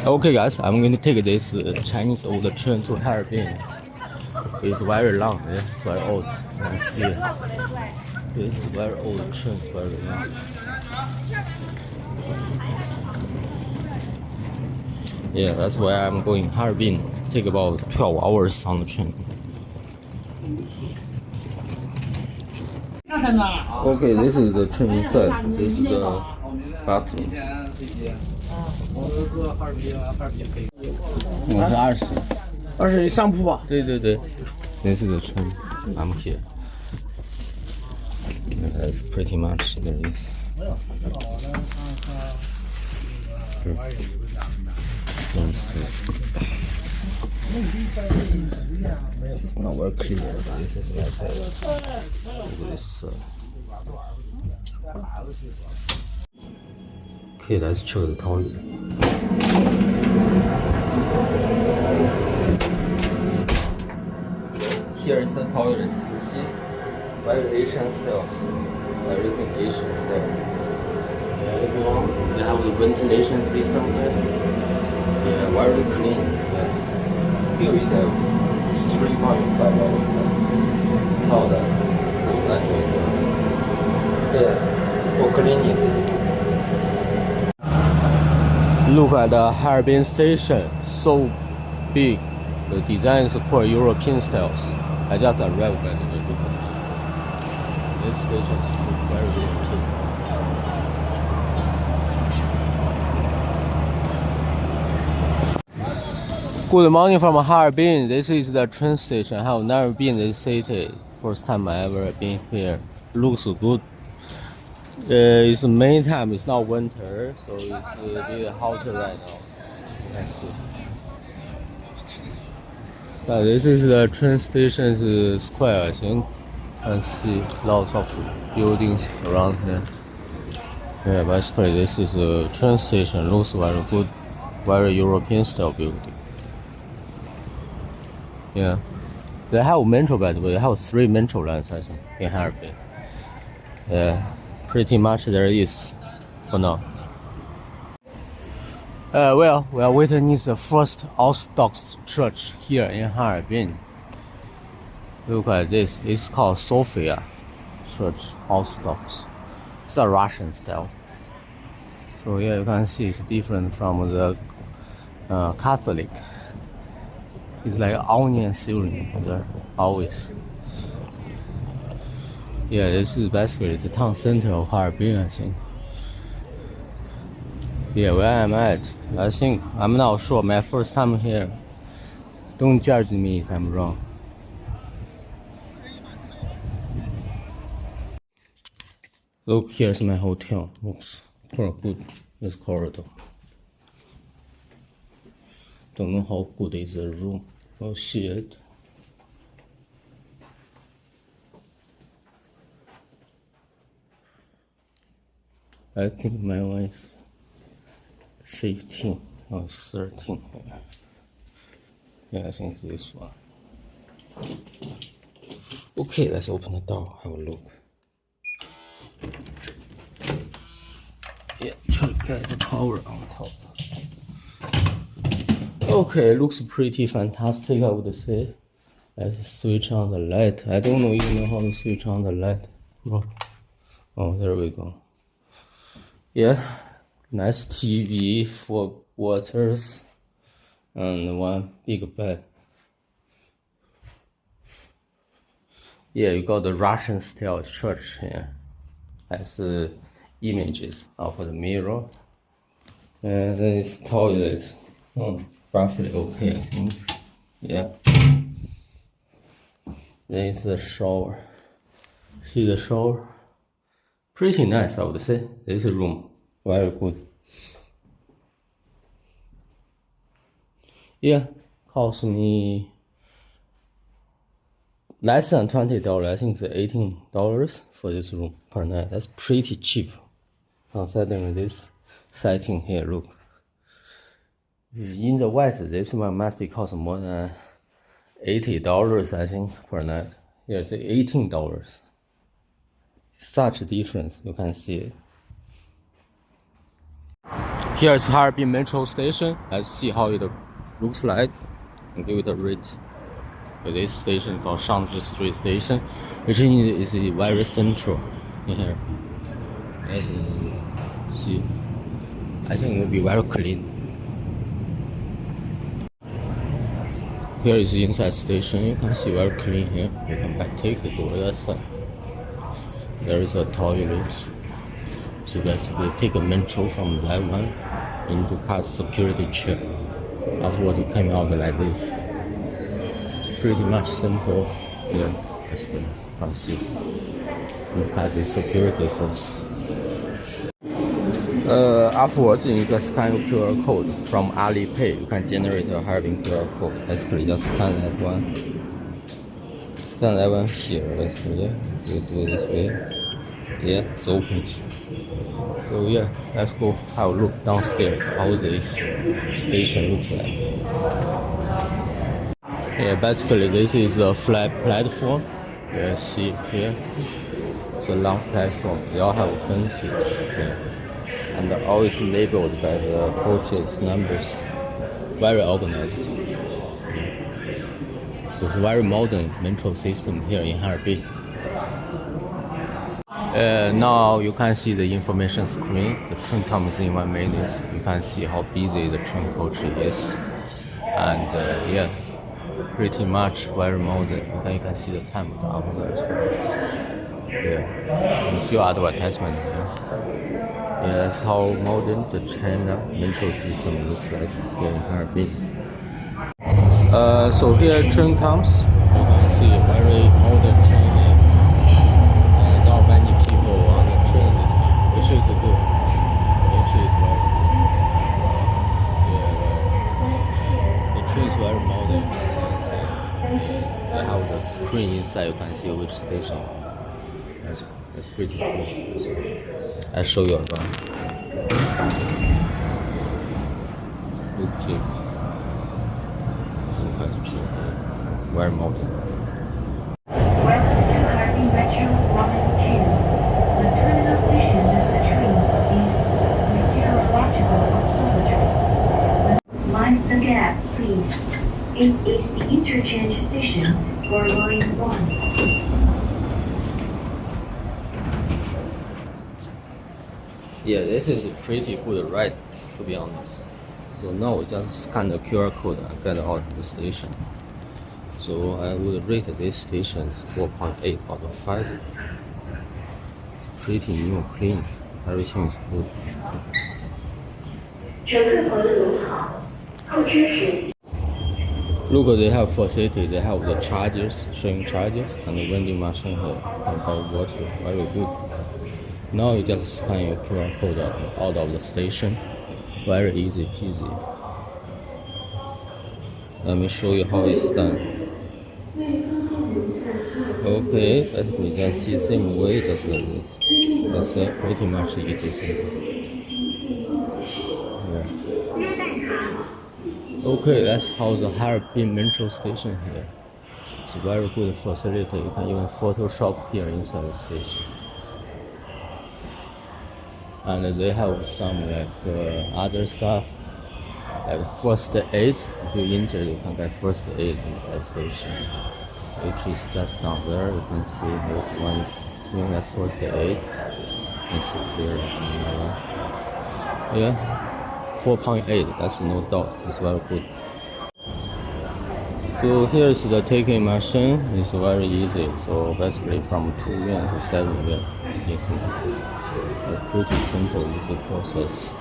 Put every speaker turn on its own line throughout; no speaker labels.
Okay, guys, I'm going to take this Chinese old train to Harbin. It's very long, it's very old. You can see it. This is very old train, very long. Yeah, that's why I'm going Harbin. Take about 12 hours on the train. Okay, this is the train inside. This is the bathroom. 我是20
上铺吧？
对。This is the train. I'm here. That's pretty much there is. It's not very clear. This is like this. Okay, let's check the toilet. Here is the toilet. You see, very Asian styles. Everything Asian styles. Yeah, if you want, they have the ventilation system there. Yeah, very clean. Yeah. Built it at 3.5 hours. How that? Yeah, for cleaning. Look at the Harbin station, so big. The design is quite European styles. I just arrived by the way. This station is very European. Good morning from Harbin. This is the train station. I have never been in this city. First time I ever been here. Looks good. It's May time. It's not winter, so it's a bit hotter right now. This is the train station's square. I think. And see lots of buildings around here. Yeah, basically this is a train station. Looks very good, very European style building. Yeah, they have metro by the way. They have 3 metro lines, I think, in Harbin. Yeah, pretty much there is for now. Well, we are witnessing the first Orthodox church here in Harbin. Look at this. It's called Sophia Church Orthodox. It's a Russian style. So yeah, you can see it's different from the Catholic. It's like onion ceiling there, always. Yeah, this is basically the town center of Harbin, I think. Yeah, where I'm at, I think, I'm not sure, my first time here. Don't judge me if I'm wrong. Look, here's my hotel. Looks quite good, this corridor. Don't know how good is the room. We'll see it. I think my one is 15 or 13. Yeah, I think it's this one. Okay, let's open the door, have a look. Yeah, check the power on top. Okay, looks pretty fantastic, I would say. Let's switch on the light. I don't even know how to switch on the light. Oh, there we go. Yeah, nice TV, 4 waters, and 1 big bed. Yeah, you got the Russian style church here as images of the mirror. And then it's toilet. Roughly okay, I think. Yeah. Then it's the shower. See the shower? Pretty nice, I would say. This room, very good. Yeah, cost me less than $20. I think it's $18 for this room per night. That's pretty cheap, considering this setting here. Look, in the West, this one must be cost more than $80, I think, per night. Here's $18. Such a difference, you can see it. Here's Harbin Metro Station. Let's see how it looks like and give it a rate. This station called Shangzhi Street Station, which is very central in here. As you see, I think it will be very clean. Here is the inside station. You can see very clean here. You can back take it to the other side. There is a toilet. So basically take a metro from that one into past security check. Afterwards you come out like this. It's pretty much simple. Yeah, that's good. You can see. Look at the security first. Afterwards you can scan your QR code from Alipay. You can generate a Harbin QR code. Basically just scan that one. Scan that one here. Basically, you do this way. Yeah, it's open. So yeah, let's go have a look downstairs how this station looks like. Yeah, basically this is a flat platform. Yeah, see here. It's a long platform. They all have fences. Yeah. And they're always labeled by the purchase numbers. Very organized. So it's a very modern metro system here in Harbin. Now you can see the information screen. The train comes in 1 minute. You can see how busy the train coach is, and yeah, pretty much very modern. You can see the time up there as well. Yeah, and a few advertisements here. Yeah, that's how modern the China metro system looks like here in Harbin. So here train comes. You can see a very modern train here. Not many people on the train this time, which is good. Which is very good. Yeah, the train is very modern, as you can see. Yeah, they have the screen inside. You can see which station. That's pretty cool. So, I'll show you around. Okay. So look at the train. Very modern.
Welcome to Harbin Metro 1 and 2. The terminal station of the train is meteorological observatory. Mind the gap, please. It is the interchange station for line 1.
Yeah, this is a pretty good ride, to be honest. So now we just scan the QR code and get out of the station. So I would rate this station 4.8 out of 5. Pretty new, clean. Everything is good. Look, they have facility. They have the chargers, showing chargers, and the vending machine here, and have water. Very good. Now you just scan your QR code out of the station. Very easy peasy. Let me show you how it's done. Okay, basically you can see same way, just like this. That's pretty much easy simple. Yeah. Okay, that's how the Harbin Metro Station here. It's a very good facility. You can even Photoshop here inside the station. And they have some like other stuff, like first aid. If you're injured, you can get first aid inside the station, which is just down there. You can see there's one thing that's first aid. It's clear. Yeah, 4.8. That's no doubt. It's very good. So here's the taking machine. It's very easy. So basically from 2 yuan to 7 yuan. It's pretty simple, easy process.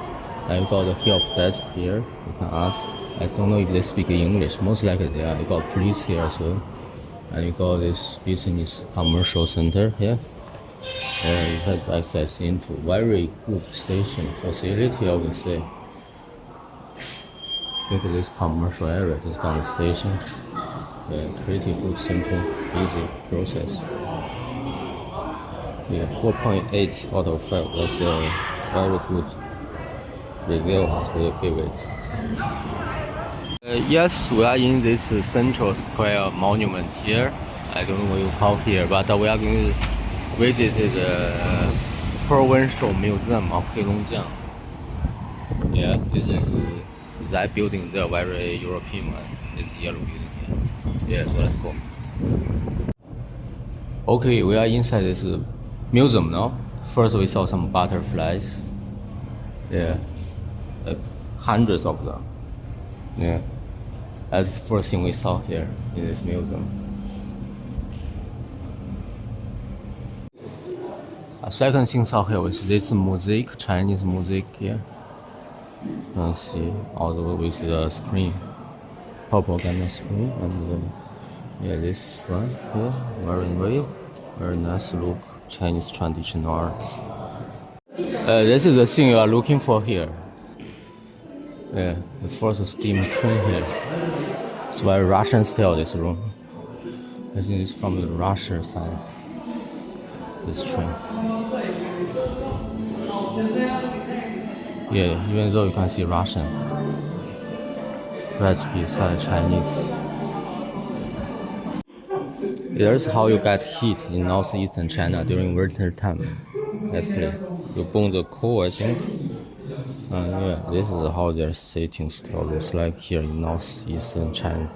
And you got the help desk here. You can ask. I don't know if they speak English. Most likely they are. You got police here as well. And you got this business commercial center here. You have access into very good station facility, I would say. Look at this commercial area just down the station. Yeah, pretty good, simple, easy process. Yeah, 4.8 out of 5. That's a very good review as we give it. Yes, we are in this Central Square monument here. I don't know what you call here, but we are going to visit the Provincial Museum of Heilongjiang. Yeah, this is that building, the very European one. This yellow building here. Yeah, so let's go. Okay, we are inside this museum now. First, we saw some butterflies. Yeah, hundreds of them. Yeah, that's the first thing we saw here in this museum. A second thing saw here was this mosaic, Chinese mosaic here. You can see all the way with the screen, propaganda screen, and yeah, this one here, very real, very nice look, Chinese traditional arts. This is the thing you are looking for here. Yeah, the first steam train here. It's very Russian style, this room. I think it's from the Russian side. This train. Yeah, even though you can see Russian, right beside Chinese. Here's how you get heat in northeastern China during winter time. Basically, you burn the coal, I think. Yeah, this is how their sitting style looks like here in northeastern China.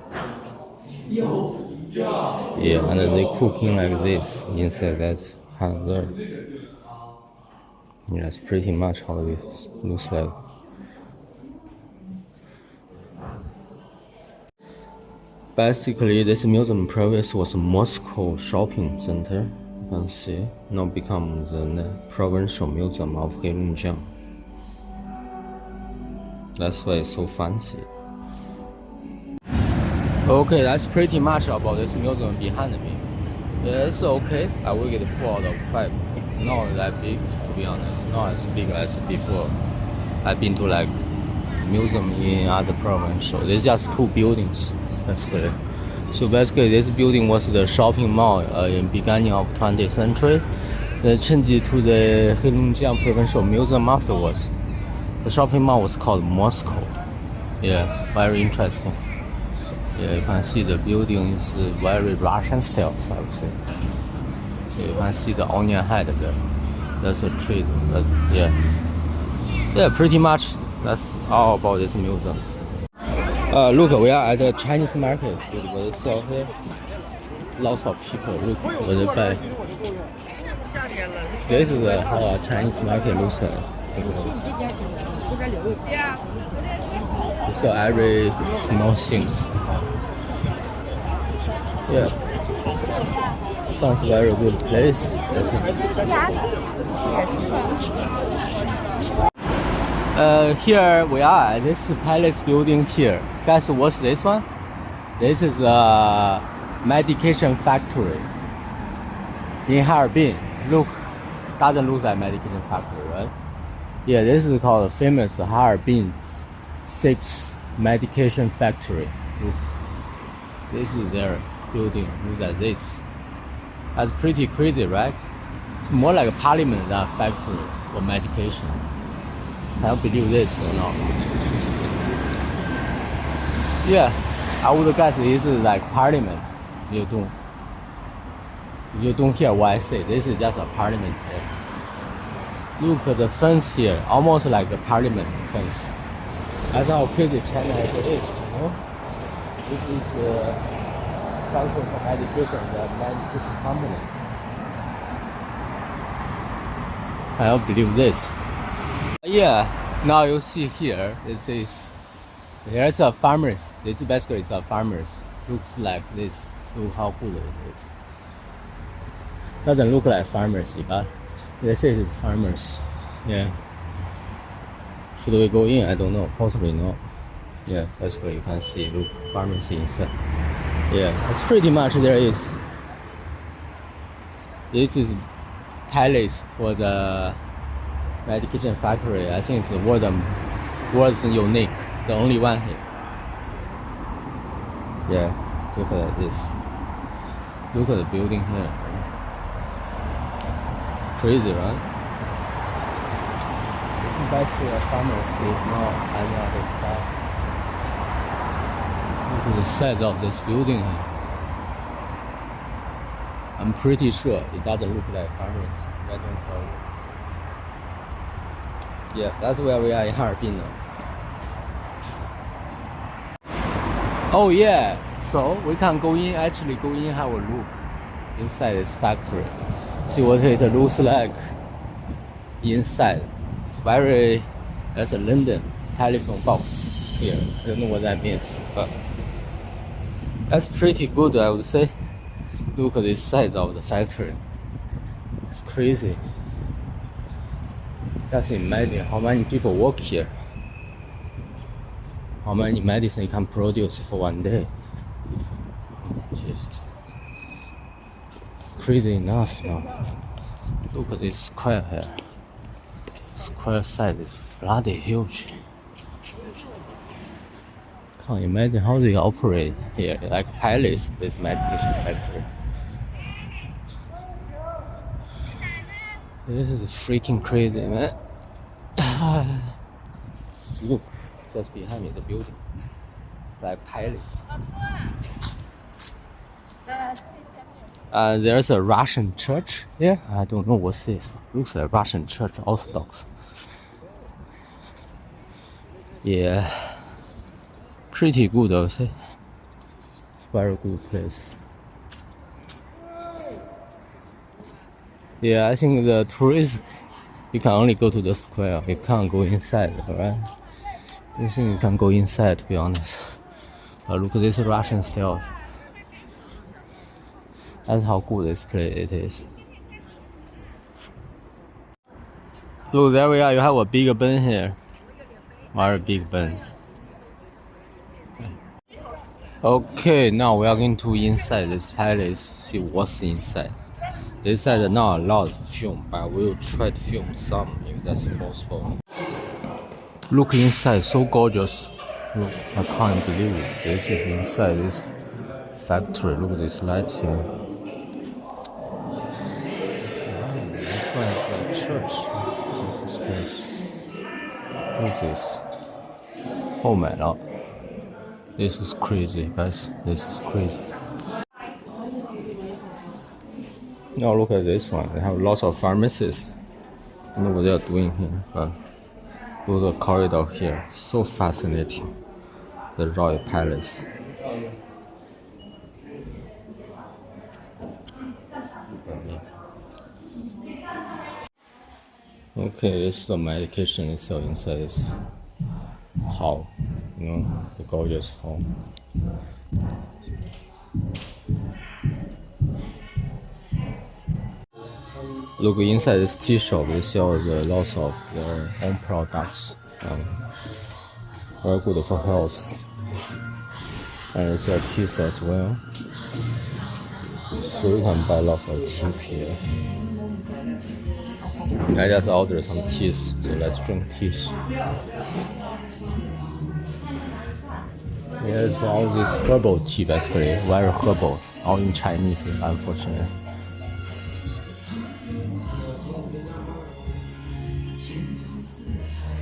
Yeah, and they cooking like this inside that hand there. Yeah, that's pretty much how it looks like. Basically, this museum previous was a Moscow shopping center. You can see now become the provincial museum of Heilongjiang. That's why it's so fancy. Okay, that's pretty much about this museum behind me. Yeah, it's okay. I will get 4 out of 5. It's not that big, to be honest. Not as big as before. I've been to like museum in other provinces. So there's just 2 buildings, basically. So basically, this building was the shopping mall in beginning of 20th century. They changed it to the Heilongjiang Provincial Museum afterwards. The shopping mall was called Moscow. Yeah, very interesting. Yeah, you can see the building is very Russian style, I would say. Yeah, you can see the onion head there. That's a tree. But yeah, pretty much that's all about this museum. Look, we are at a Chinese market. Look what they sell here. Lots of people. Look what they buy. This is how a Chinese market looks like. They sell every small things. Yeah, sounds very good place. Here we are at this palace building here. Guys, what's this one? This is a medication factory in Harbin. Look, doesn't look like medication factory, right? Yeah, this is called the famous Harbin's 6th medication factory. Look, this is their building. Look at this. That's pretty crazy, right? It's more like a parliament than a factory for medication. I don't believe this or not. Yeah, I would guess this is like parliament. You don't hear what I say. This is just a parliament here. Look at the fence here, almost like a parliament fence. That's how crazy China is. This is factory for medication, the medication company. I don't believe this. Yeah, now you see here, here's a farmers. This basically is a farmers. Looks like this. Look how cool it is. Doesn't look like pharmacy, but this is farmers. Yeah. Should we go in? I don't know. Possibly not. Yeah, basically you can see, look, pharmacy inside. Yeah, that's pretty much there is. This is palace for the medication factory. I think it's the world's unique, the only one here. Yeah, look at this. Look at the building here. It's crazy, right? Looking back to the pharmacy is not any other stuff. Look at the size of this building here. I'm pretty sure it doesn't look like pharmacy. I don't tell you. Yeah, that's where we are in Harbin now. Oh yeah, so we can go in, actually go in, have a look inside this factory. See what it looks like inside. It's very, there's a London telephone box here. I don't know what that means, but that's pretty good, I would say. Look at the size of the factory. It's crazy. Just imagine how many people work here. How many medicine you can produce for one day. Just, it's crazy enough now. Look at this square here. Square size is bloody huge. Can't imagine how they operate here, like palace, this medication factory. This is freaking crazy, man. Look, just behind me, the building. It's like palace. There's a Russian church here. I don't know what's this. Looks like Russian church, Orthodox. Yeah, pretty good, I would say. It's a very good place. Yeah, I think the tourists, you can only go to the square. You can't go inside, alright? I think you can go inside, to be honest. But look at this Russian style. That's how good this place it is. Look, there we are. You have a big bin here. Very big bin. Okay, now we are going to inside this palace, see what's inside. They said not allowed to film, but we'll try to film some if that's possible. Look inside, so gorgeous. Look, I can't believe it. This is inside this factory. Look at this light here. This one is like church. This is place. Look at this. Oh my god. This is crazy, guys. This is crazy. Now look at this one. They have lots of pharmacies. I don't know what they are doing here, but look at the corridor here. So fascinating. The Royal Palace. Okay, this is the medication itself inside this hall. You know, the gorgeous hall. Look inside this tea shop, they sell lots of their own products. Very good for health. And they sell teas as well. So you can buy lots of teas here. I just ordered some teas, so let's drink teas. There's all this herbal tea basically, very herbal, all in Chinese, unfortunately.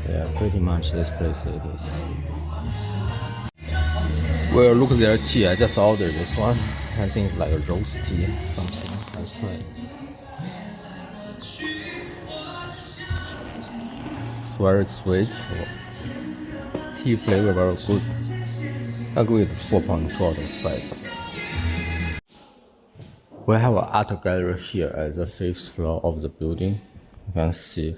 Yeah, pretty much this place it is. Well, look at their tea. I just ordered this one. I think it's like a rose tea, something. Let's try it. It's very sweet. Tea flavor very good. I go with 4.2 out of 5. We have an art gallery here at the 5th floor of the building. You can see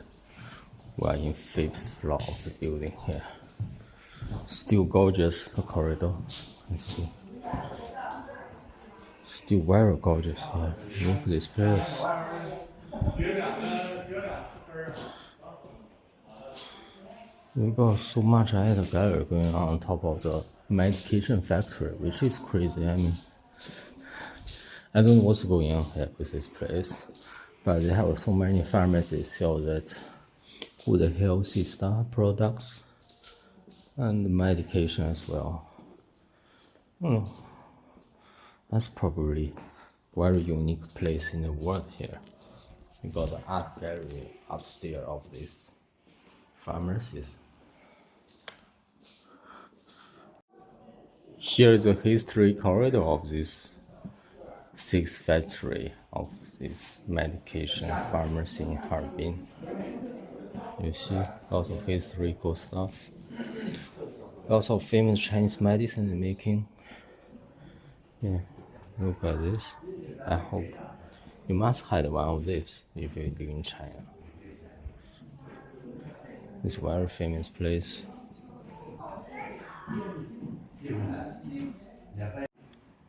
we are in 5th floor of the building here. Still gorgeous, the corridor. You can see. Still very gorgeous here. Look at this place. We got so much art gallery going on top of the medication factory, which is crazy. I mean, I don't know what's going on here with this place, but they have so many pharmacies sell that good healthy stuff, products, and medication as well. That's probably a very unique place in the world here. We got the art gallery upstairs of this pharmacies. Here is the history corridor of this 6th factory of this medication pharmacy in Harbin. You see lots of historical stuff. Lots of famous Chinese medicine making. Yeah, look at this. I hope you must have one of these if you live in China. It's a very famous place.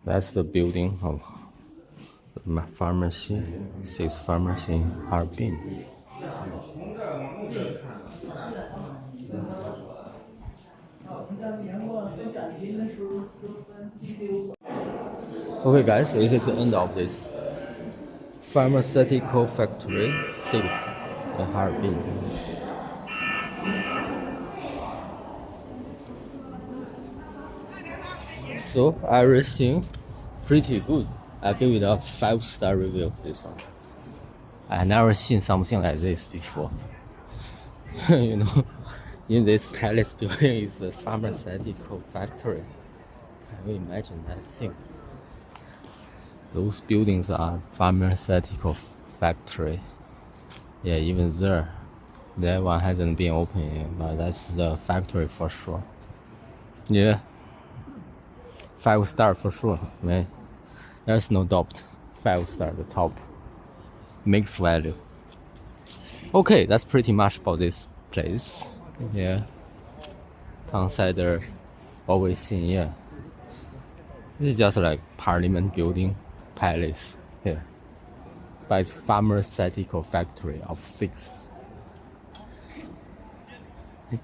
That's the building of the pharmacy, 6th pharmacy in Harbin. Okay guys, this is the end of this pharmaceutical factory 6 in Harbin. So everything pretty good. I give it a 5-star review, this one. I never seen something like this before. You know, in this palace building is a pharmaceutical factory. Can you imagine that thing? Those buildings are pharmaceutical factory. Yeah, even there, that one hasn't been opened yet, but that's the factory for sure. Yeah, 5-star for sure, man. There's no doubt. 5-star, the top. Mixed value. Okay, that's pretty much about this place. Yeah. Consider always seen, yeah. This is just like Parliament building, palace here. But it's pharmaceutical factory of 6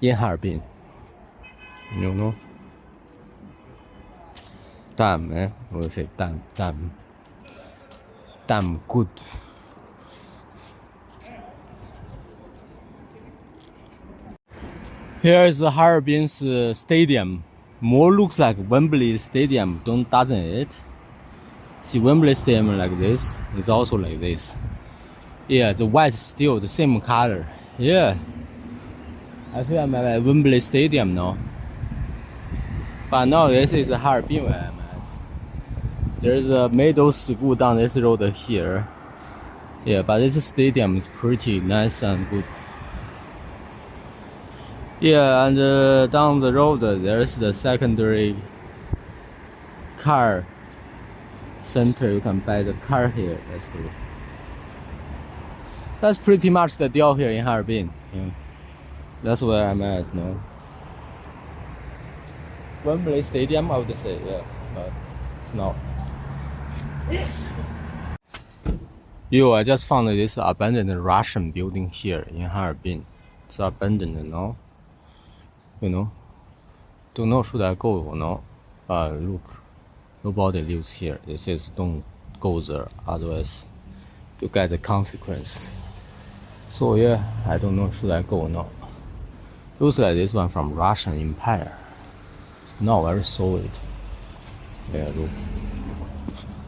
in Harbin. You know? Damn, man. I would say damn good. Here is Harbin's stadium. More looks like Wembley Stadium, doesn't it? See, Wembley Stadium like this. It's also like this. Yeah, the white still the same color. Yeah. I feel I'm at Wembley Stadium now. But now this is Harbin where I'm at. There's a middle school down this road here. Yeah, but this stadium is pretty nice and good. Yeah, and down the road there's the secondary car center. You can buy the car here. That's good. That's pretty much the deal here in Harbin. Yeah. That's where I'm at now. Wembley Stadium, I would say, yeah, but it's not. Yo, I just found this abandoned Russian building here in Harbin. It's abandoned now. You know, don't know should I go or not. Look, nobody lives here. It says don't go there, otherwise you get the consequence. So yeah, I don't know should I go or not. Looks like this one from Russian Empire. Not very solid. Yeah, look.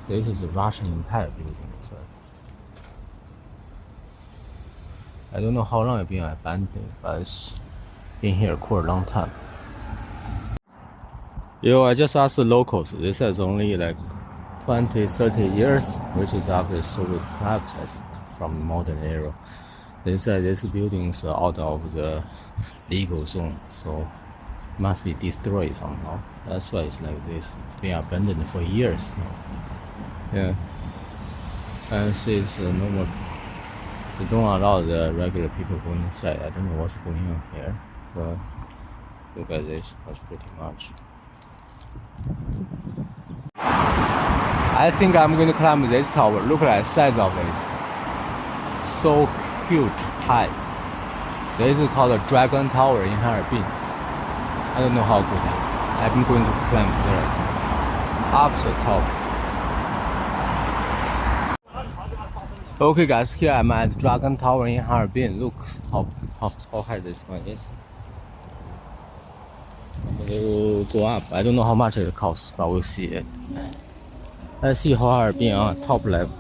This is the Russian Empire building. So I don't know how long it's been abandoned, but it's been here quite a long time. Yo, I just asked the locals. They said it's only like 20-30 years, which is after the Soviet collapse, I think, from the modern era. They said this building is out of the legal zone, so it must be destroyed somehow. That's why it's like this. It's been abandoned for years now. Yeah. And since no more, they don't allow the regular people going inside. I don't know what's going on here. But look at this, that's pretty much. I think I'm going to climb this tower. Look at the size of it. So huge, high. This is called the Dragon Tower in Harbin. I don't know how good it is. I'm going to climb there, I think. Up the top. Okay guys, here I'm at Dragon Tower in Harbin. Look how high this one is. I'm gonna go up. I don't know how much it costs, but we'll see it. Let's see how Harbin on top level.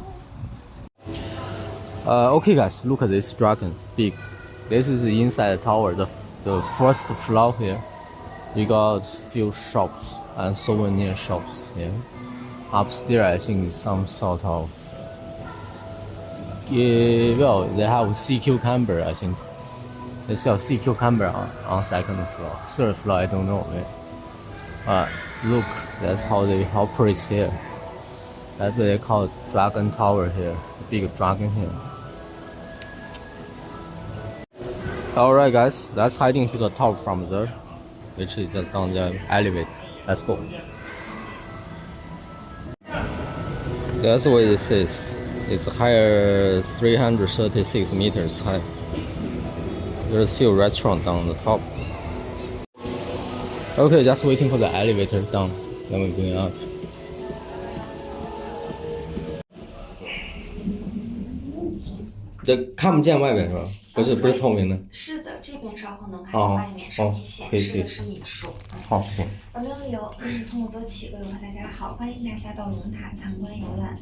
Okay guys, look at this dragon, big. This is the inside the tower, the first floor here. You got few shops and souvenir shops here. Upstairs I think some sort of well, they have sea cucumber, I think. They sell sea cucumber on second floor. Third floor, I don't know. Look, that's how they operate here. That's what they call Dragon Tower here. Big dragon here. Alright guys, let's heading to the top from there, which is just down the elevator. Let's go. That's what it says. It's higher 336 meters high. There's still a restaurant down the top. Okay, just waiting for the elevator down. Then we're going up. 这看不见外边是吧？不是透明的。
是的，这边稍后能看到外面，上面显示的是米数。
好，行。
本轮旅游从我做起，各位大家好，欢迎大家到龙塔参观游览。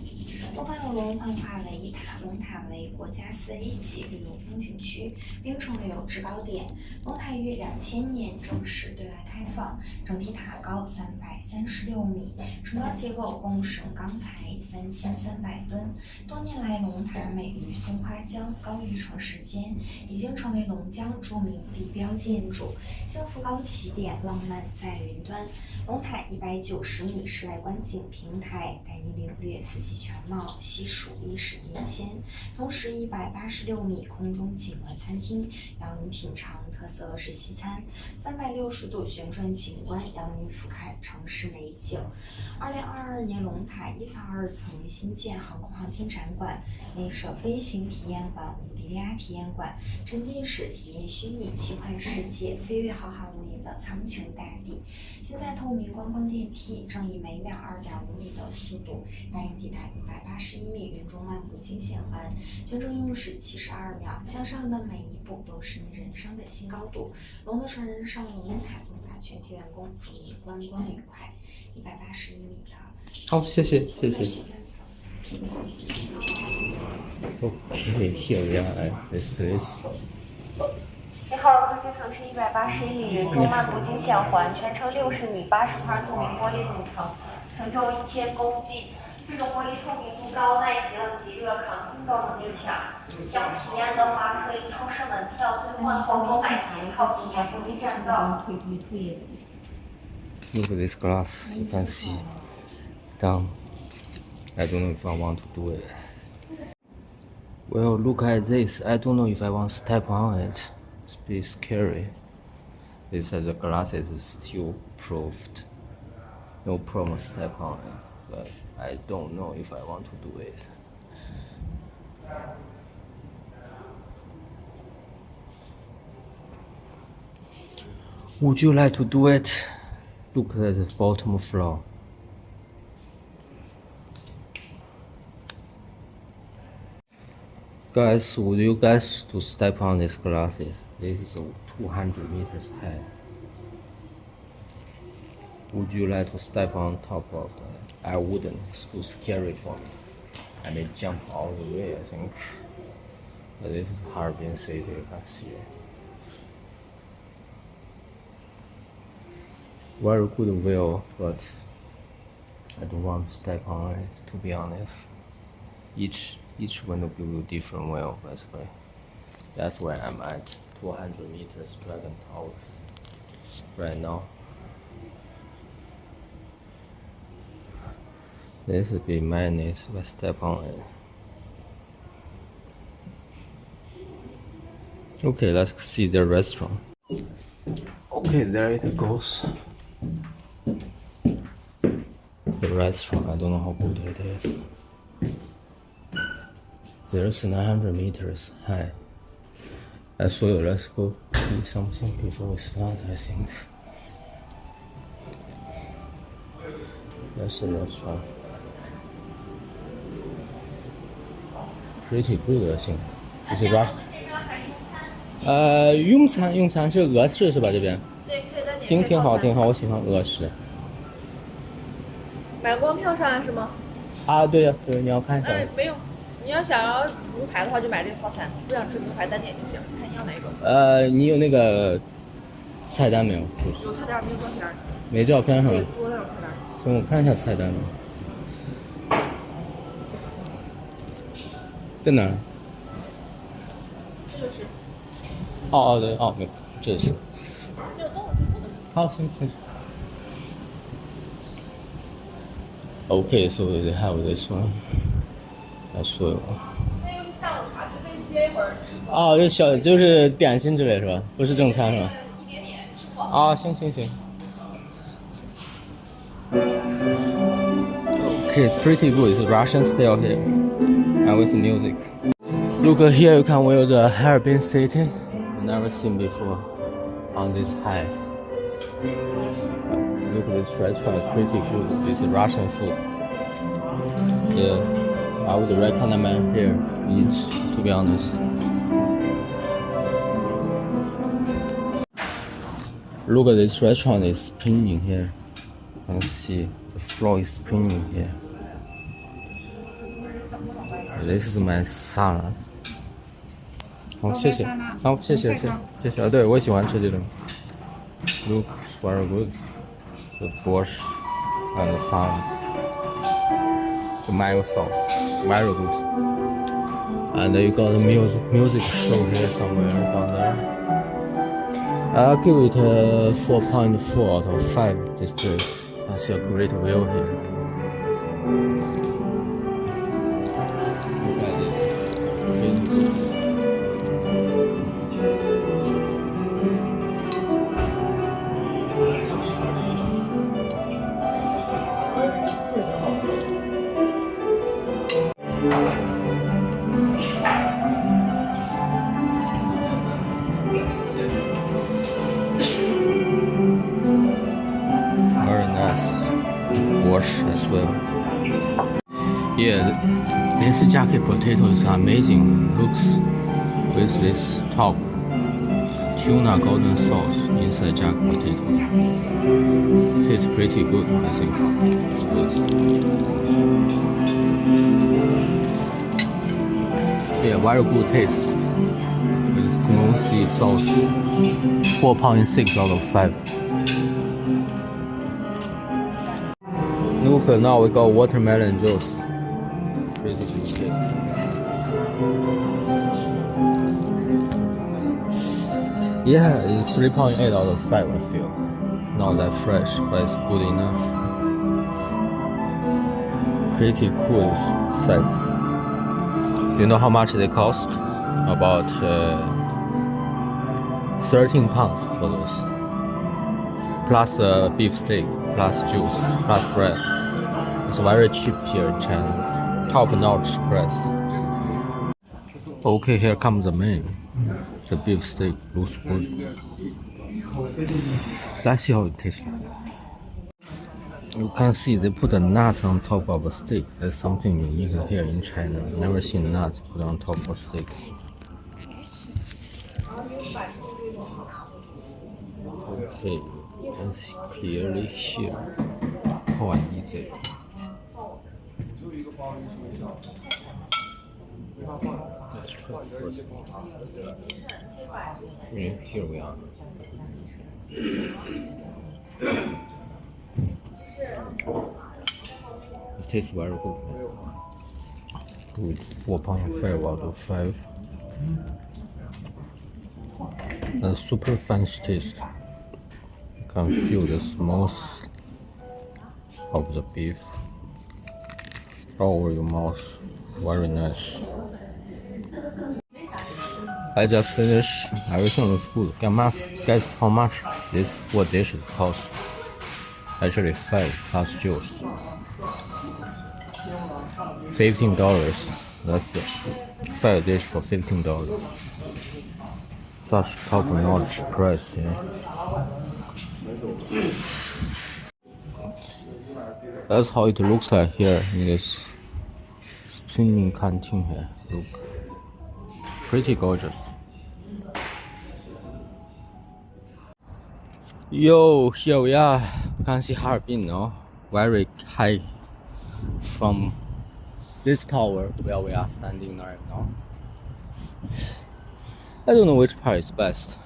东方有龙幻化为塔，龙塔为国家4A 级旅游风景区，并称旅游制高点。龙塔于2000年正式对外开放，整体塔高336米，城高结构共省钢材3300吨。多年来，龙塔美于松花江，高于城市间，已经成为龙江著名地标建筑。幸福高起点，浪漫在云端。龙塔190米室外观景平台，带你领略四季全貌，细数历史变迁。同时，186米空中景观餐厅，邀您品尝特色俄式西餐。360度旋转景观，邀您俯瞰城市美景。2022年，龙塔1层2层新建航空航天展馆，内设飞行体验馆、5D VR 体验馆，沉浸式体验虚拟奇幻世界，飞越浩瀚无垠的苍穹大地。现在透明观光电梯正以每秒2.5米的速度，带您抵达181米云中漫步惊险环，全程用时72秒，向上的每一步都是你人生的新高度。龙的传人上龙塔，龙塔全体员工祝你观光愉快。181米的。
好，谢谢。Okay, here we are at this place.
你好，客机层是181米云中漫步惊险环，全程60米，80块透明玻璃组成，承重1000公斤。这种玻璃透明度高，耐极冷极热，抗空动能力强。想体验的话，可以出示门票，兑换后购买携套体验玻璃栈道。
Look at this glass. You can see down. I don't know if I want to do it. Well, look at this. I don't know if I want to step on it. It's a bit scary. It says the glass is steel proofed. No problem step on it. But I don't know if I want to do it. Would you like to do it? Look at the bottom floor. Guys, would you guys to step on these glasses? This is 200 meters high. Would you like to step on top of that? I wouldn't. It's too scary for me. I may jump all the way, I think. But this is Harbin city, you can see it. Very good view, but I don't want to step on it, to be honest. Each window give you different view, basically. That's where I'm at 200 meters Dragon Tower right now. This would be madness if I step on it. Okay, let's see the restaurant. Okay, there it goes. The restaurant, I don't know how good it is. There's 900 meters high. So let's go eat something before we start, I think. That's the restaurant. Pretty good, I think. Is it right? 用餐是俄式是吧？这边？
对，可以在点。
挺好，我喜欢俄式。
买光票上来是吗？
啊，对呀，对，你要看一下。
没有，你要想要牛排的话就买这个套餐，不想吃牛排单点就行，看你要哪一种。
你有那个菜单没有？
有菜单，没有照片。
没照片是吧？
桌上有菜单。
行，我看一下菜单吧。在哪儿？
这就是。
对，没有，这是。好，行。Okay, so they have this one as well.
那要是下午茶就可以歇一会儿吃饱。
哦，就是点心之类是吧？不是正餐是吧？
一点点吃不饱。
啊，行。Okay, it's pretty good. It's Russian style here, and with music. Look here, you can view the Harbin city. I've never seen before on this high. Look at this restaurant, it's pretty good. It's Russian food. Yeah, I would recommend here eat, to be honest. Look at this restaurant is spinning here. You can see the floor is spinning here. This is my salad. 好，谢谢。好，谢谢。对，我喜欢吃这种。Looks very good. The borscht and the salad. The mayo sauce, very good. And you got the music show here somewhere down there. I'll give it a 4.4 out of 5. This place. I see a great view here. Look at this. Very nice wash as well. Yeah, this jacket potato is amazing. Looks with this top tuna golden sauce inside jacket potato. Tastes pretty good, I think. Yeah, very good taste. With smoothie sauce. 4.6 out of 5. Look, now we got watermelon juice. Pretty good taste. Yeah, it's 3.8 out of 5, I feel. It's not that fresh, but it's good enough. Pretty cool set. Do you know how much they cost? About 13 pounds for those. Plus beef steak, plus juice, plus bread. It's very cheap here in China. Top-notch price. Okay, here comes the main. The beef steak looks good. Let's see how it tastes. You can see they put the nuts on top of a steak. That's something unique here in China. Never seen nuts put on top of steak. Okay, you can see clearly here how I eat it. Let's try first. Here we are. It tastes very good. Good 4.5 out of 5. And super fancy taste. You can feel the smooth of the beef all over your mouth. Very nice. I just finished. Everything looks good. Guess how much these 4 dishes cost? Actually 5 plus juice. $15. That's it. 5 dishes for $15. Such top-notch price, yeah. That's how it looks like here in this spinning canteen here. Look, pretty gorgeous. Yo, here we are. You can see Harbin now, very high from this tower where we are standing right now. I don't know which part is best.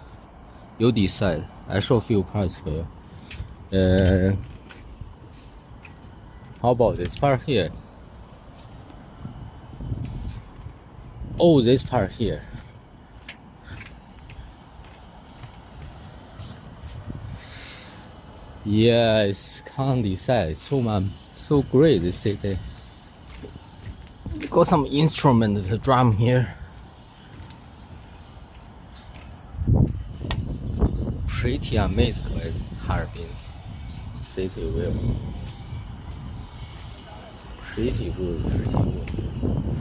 You decide. I show few parts for you. How about this part here? Oh, this part here. Yeah, it's can't decide. So So great, this city. Got some instrument to drum here. Pretty amazed by Harbin's city view. Pretty good, pretty good.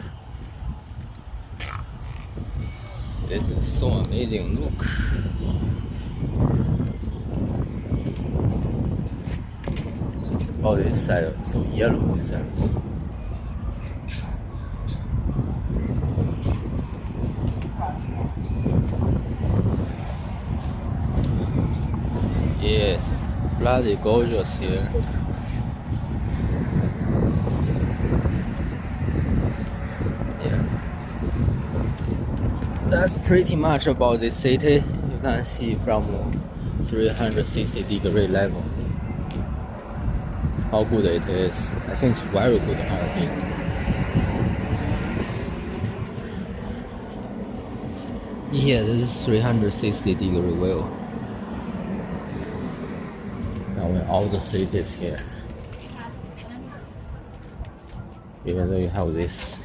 This is so amazing, look. Oh, this side, so yellow, this side. Yes, bloody gorgeous here. Yeah. That's pretty much about this city. You can see from 360-degree level how good it is. I think it's very good Harbin. Yeah, this is 360-degree view. All the cities here. Even though you have this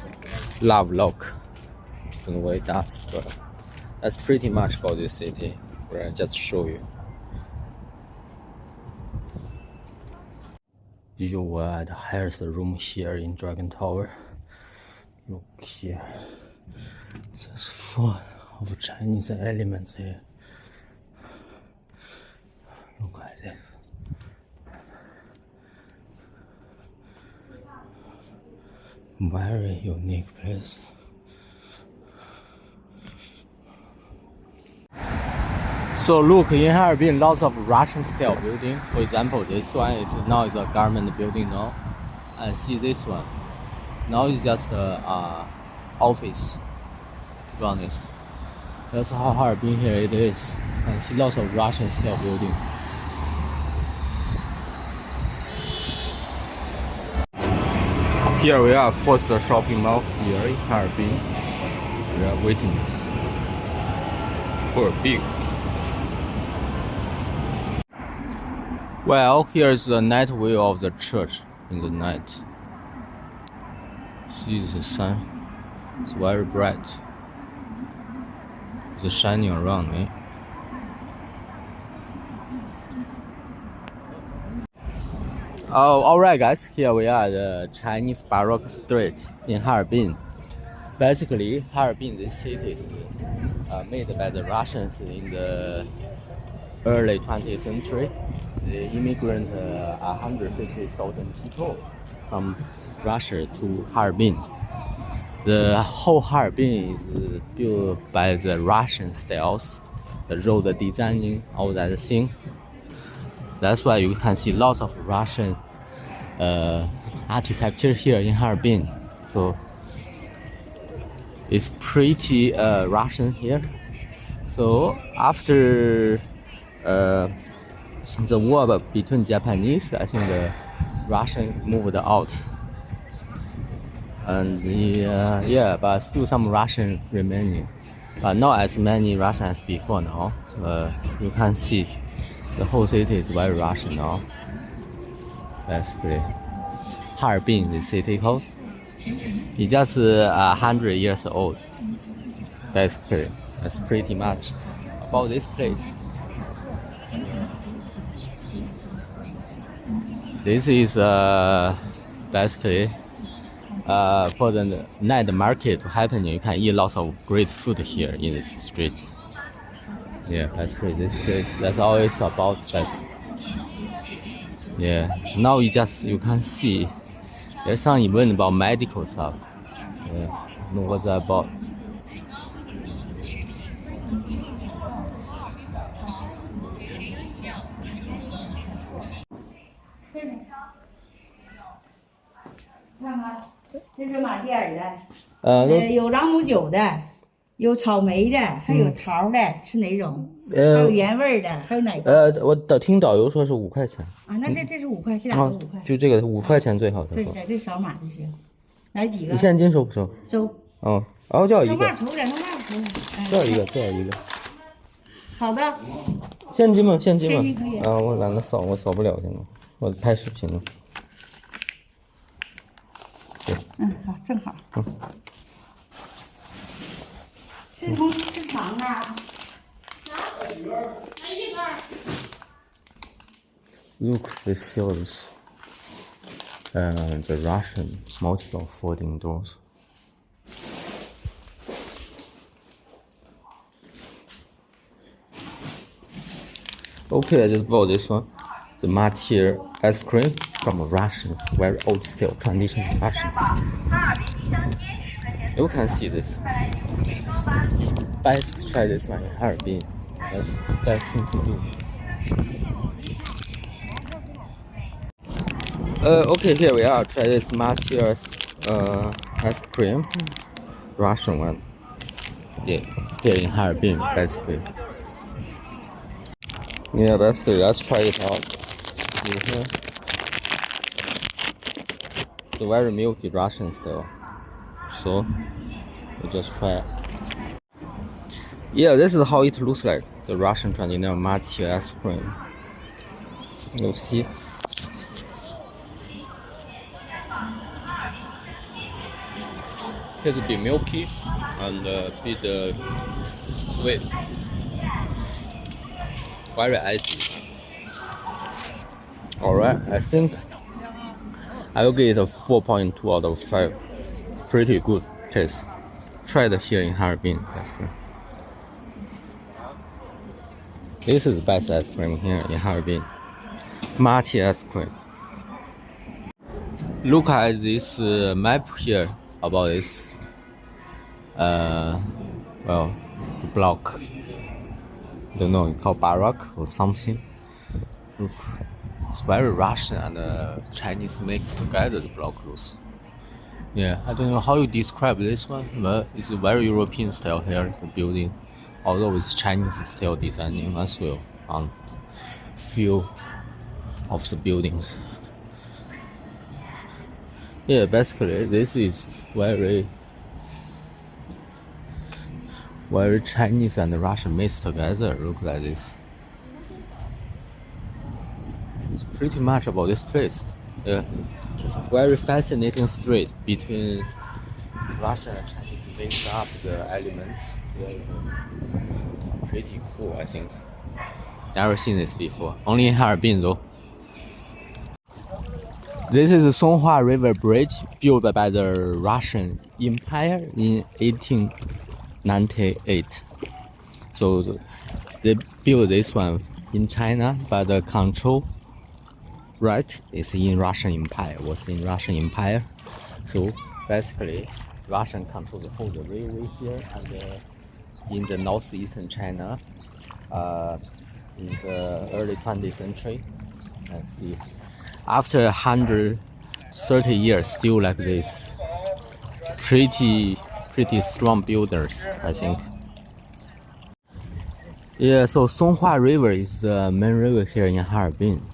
love lock, don't know what it does, but that's pretty much about this city. Where I just show you. You are at the highest room here in Dragon Tower. Look here, just full of Chinese elements here. Look at this. Very unique place. So look, in Harbin, lots of Russian style building. For example, this one is now is a government building now. And see this one. Now it's just a office, to be honest. That's how Harbin here it is. You can see lots of Russian style building. Here we are, first shopping mall here in Harbin. We are waiting for a big. Well, here's the night view of the church in the night. See the sun, it's very bright. It's shining around, eh? Oh, alright guys, here we are at the Chinese Baroque Street in Harbin. Basically, Harbin, this city is made by the Russians in the early 20th century. The immigrant 150,000 people from Russia to Harbin. The whole Harbin is built by the Russian styles, the road designing, all that thing. That's why you can see lots of Russian architecture here in Harbin. So it's pretty Russian here. So after the war between Japanese, I think the Russian moved out. And yeah, but still some Russian remaining. But not as many Russian as before now. You can see the whole city is very Russian now. Basically, Harbin, the city called. It's just 100 years old. Basically, that's pretty much about this place. This is basically for the night market happening. You can eat lots of great food here in this street. Yeah, basically this place, that's all it's about. Basically. Yeah, now you can see there's some event about medical stuff. Yeah, know what's that about.
这是马甸儿的，有朗姆酒的，有草莓的，还有桃的，吃哪种？还有原味的，还有哪个？
我听导游说是5块钱。
啊，那这是5块，这两个5块。
就这个5块钱最好。
对对，这扫码就行。来几个？
你现金收不收？
收。
哦，然后叫一个。
筹码筹点，筹码筹。
叫一个，叫一个。
好的。
现金吗？现金吗？
现金可以。
啊，我懒得扫，我扫不了现在，我拍视频了。
好，正好。是从市场啊。
Look, this shows the Russian multiple folding doors. Okay, I just bought this one. The Matier ice cream from Russian, very old style, traditional Russian. You can see this. Best try this one in Harbin. That's best thing to do. Okay, here we are. Try this Matier's ice cream, Russian one. Yeah, here in Harbin, basically. Yeah, basically, let's try it out. Mm-hmm. The very milky Russian style. So, we just try it. Yeah, this is how it looks like. The Russian traditional Matier ice cream. You'll see. It's a bit milky and a bit sweet. Very icy. Alright, I think I will give it a 4.2 out of 5. Pretty good taste. Tried here in Harbin ice cream. This is the best ice cream here in Harbin. Matier ice cream. Look at this map here about this. Well, the block. Don't know, it's called Barak or something. Look, it's very Russian and Chinese mixed together. The block looks. Yeah, I don't know how you describe this one, but it's a very European style here. The building, although it's Chinese style designing as well on few of the buildings. Yeah, basically this is very Chinese and Russian mixed together. Look like this. It's pretty much about this place. Yeah, very fascinating street between Russian and Chinese mixed up the elements. Yeah, pretty cool, I think. Never seen this before. Only in Harbin though. This is the Songhua River Bridge built by the Russian Empire in 1898. So they built this one in China, but the control right is in Russian Empire. Was in Russian Empire. So basically, Russian controls the whole railway here and in the northeastern China in the early 20th century. Let's see. After 130 years, still like this. Pretty strong builders, I think. Yeah, so Songhua River is the main river here in Harbin.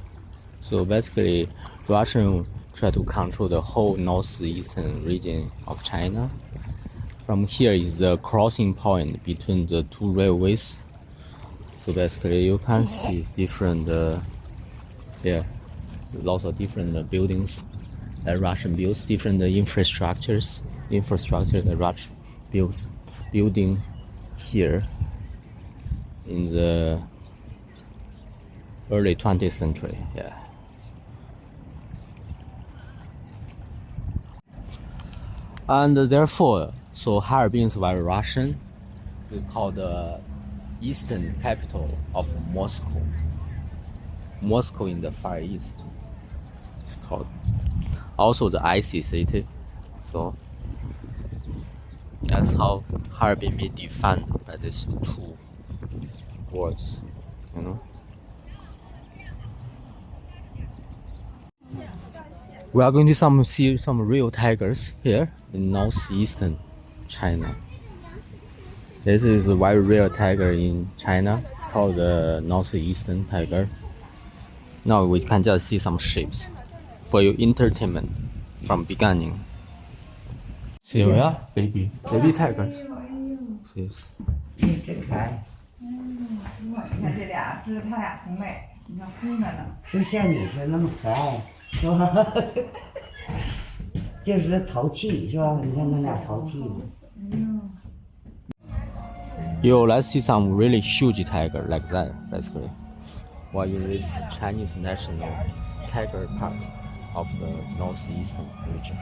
So basically, Russian try to control the whole northeastern region of China. From here is the crossing point between the two railways. So basically, you can see different, lots of different buildings that Russian builds, different infrastructure that Russian builds, building here in the early 20th century. Yeah. And therefore, so Harbin is very Russian. It's called the eastern capital of Moscow. Moscow in the Far East. It's called also the icy city. So that's how Harbin may be defined by these two words, you know. We are going to see some real tigers here in northeastern China. This is a very rare tiger in China. It's called the northeastern tiger. Now we can just see some shapes for your entertainment from beginning. See we are baby tigers. See.
真可爱。你看这俩，这是他俩同类，你看公的呢。是不像你是那么可爱，是吧？就是淘气是吧？你看那俩淘气的。
Yo, let's see some really huge tiger like that, basically. While in this Chinese National Tiger Park of the northeastern region.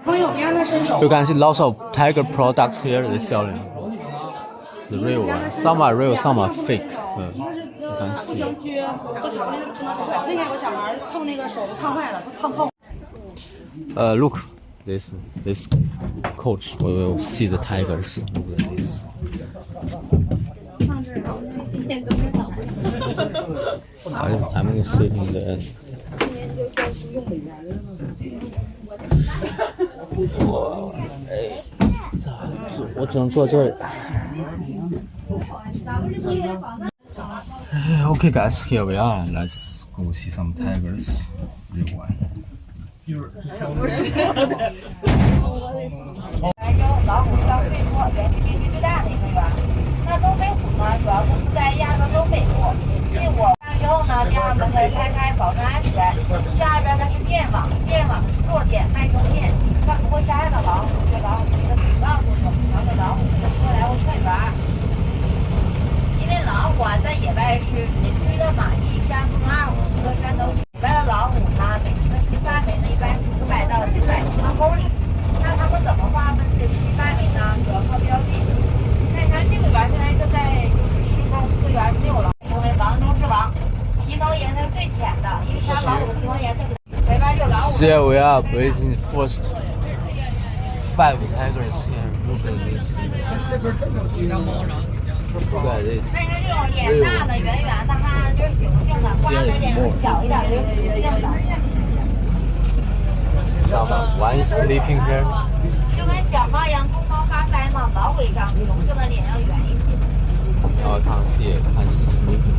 朋友，别让他伸手。
You can see lots of tiger products here. They're selling the real one. Some are real, some are fake. You can see.
搁草里只能碰。那天有个小孩碰那个手烫坏了，烫碰。
Look, this coach will see the tigers. Look at this. I'm sitting there. 我只能坐这里。Okay, guys, here we are. Let's go see some tigers. Real one.
老虎是到最多、原始面积最大的一个园。那东北虎呢，主要分布在亚洲东北部。进我完之后呢，第二门可以拆开，保证安全。下边呢是电网，电网是坐垫、脉冲垫，它不会伤害到老虎，对老虎的一个警告作用，防止老虎这个车来回串园。因为老虎啊，在野外是群居的嘛，一山不能二虎，一个山头。野外的老虎呢，每年的栖息范围呢，一般是500到900平方公里。那它们怎么划分这个栖息范围呢？主要靠标记。那你看这个园现在正在就是施工，这个园没有了，成为王中之王。皮毛颜色是最浅的，因为它老虎的皮毛颜色随便就老虎。
Here we are waiting first 5 tigers here. Look at this. Look at this.
那你看这种脸大的、圆圆的哈，就是雄性的；瓜子脸的小一点的，就是雌性的。
One sleeping here.
就跟小猫一样，公猫发腮嘛，老虎一样，雄性的脸要圆一些。
Oh, I can't see it. Can't see sleeping.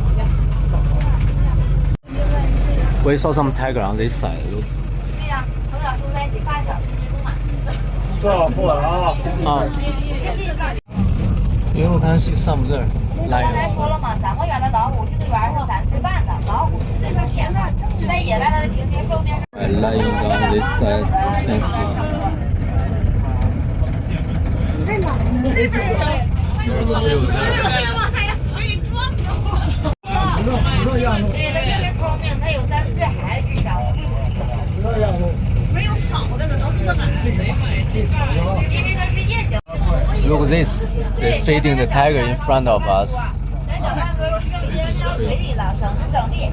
We saw some tiger on this side. Look.
对呀，从小生在一起，发小亲亲嘛。
这老富啊！You
can see some there.
我刚才说了嘛，咱们园的老虎，这个园是3岁半的，老虎4岁成年了，在野外它的平均寿命是。
I lying on this side. Can see. There's few there.
对，它特别聪明，它有3、4岁孩子智商，会懂没有跑的都这么懒，因为它是夜行。
Look at this. They're feeding the tiger in front of us.
咱小饭盒吃剩接扔水里了，省时省力。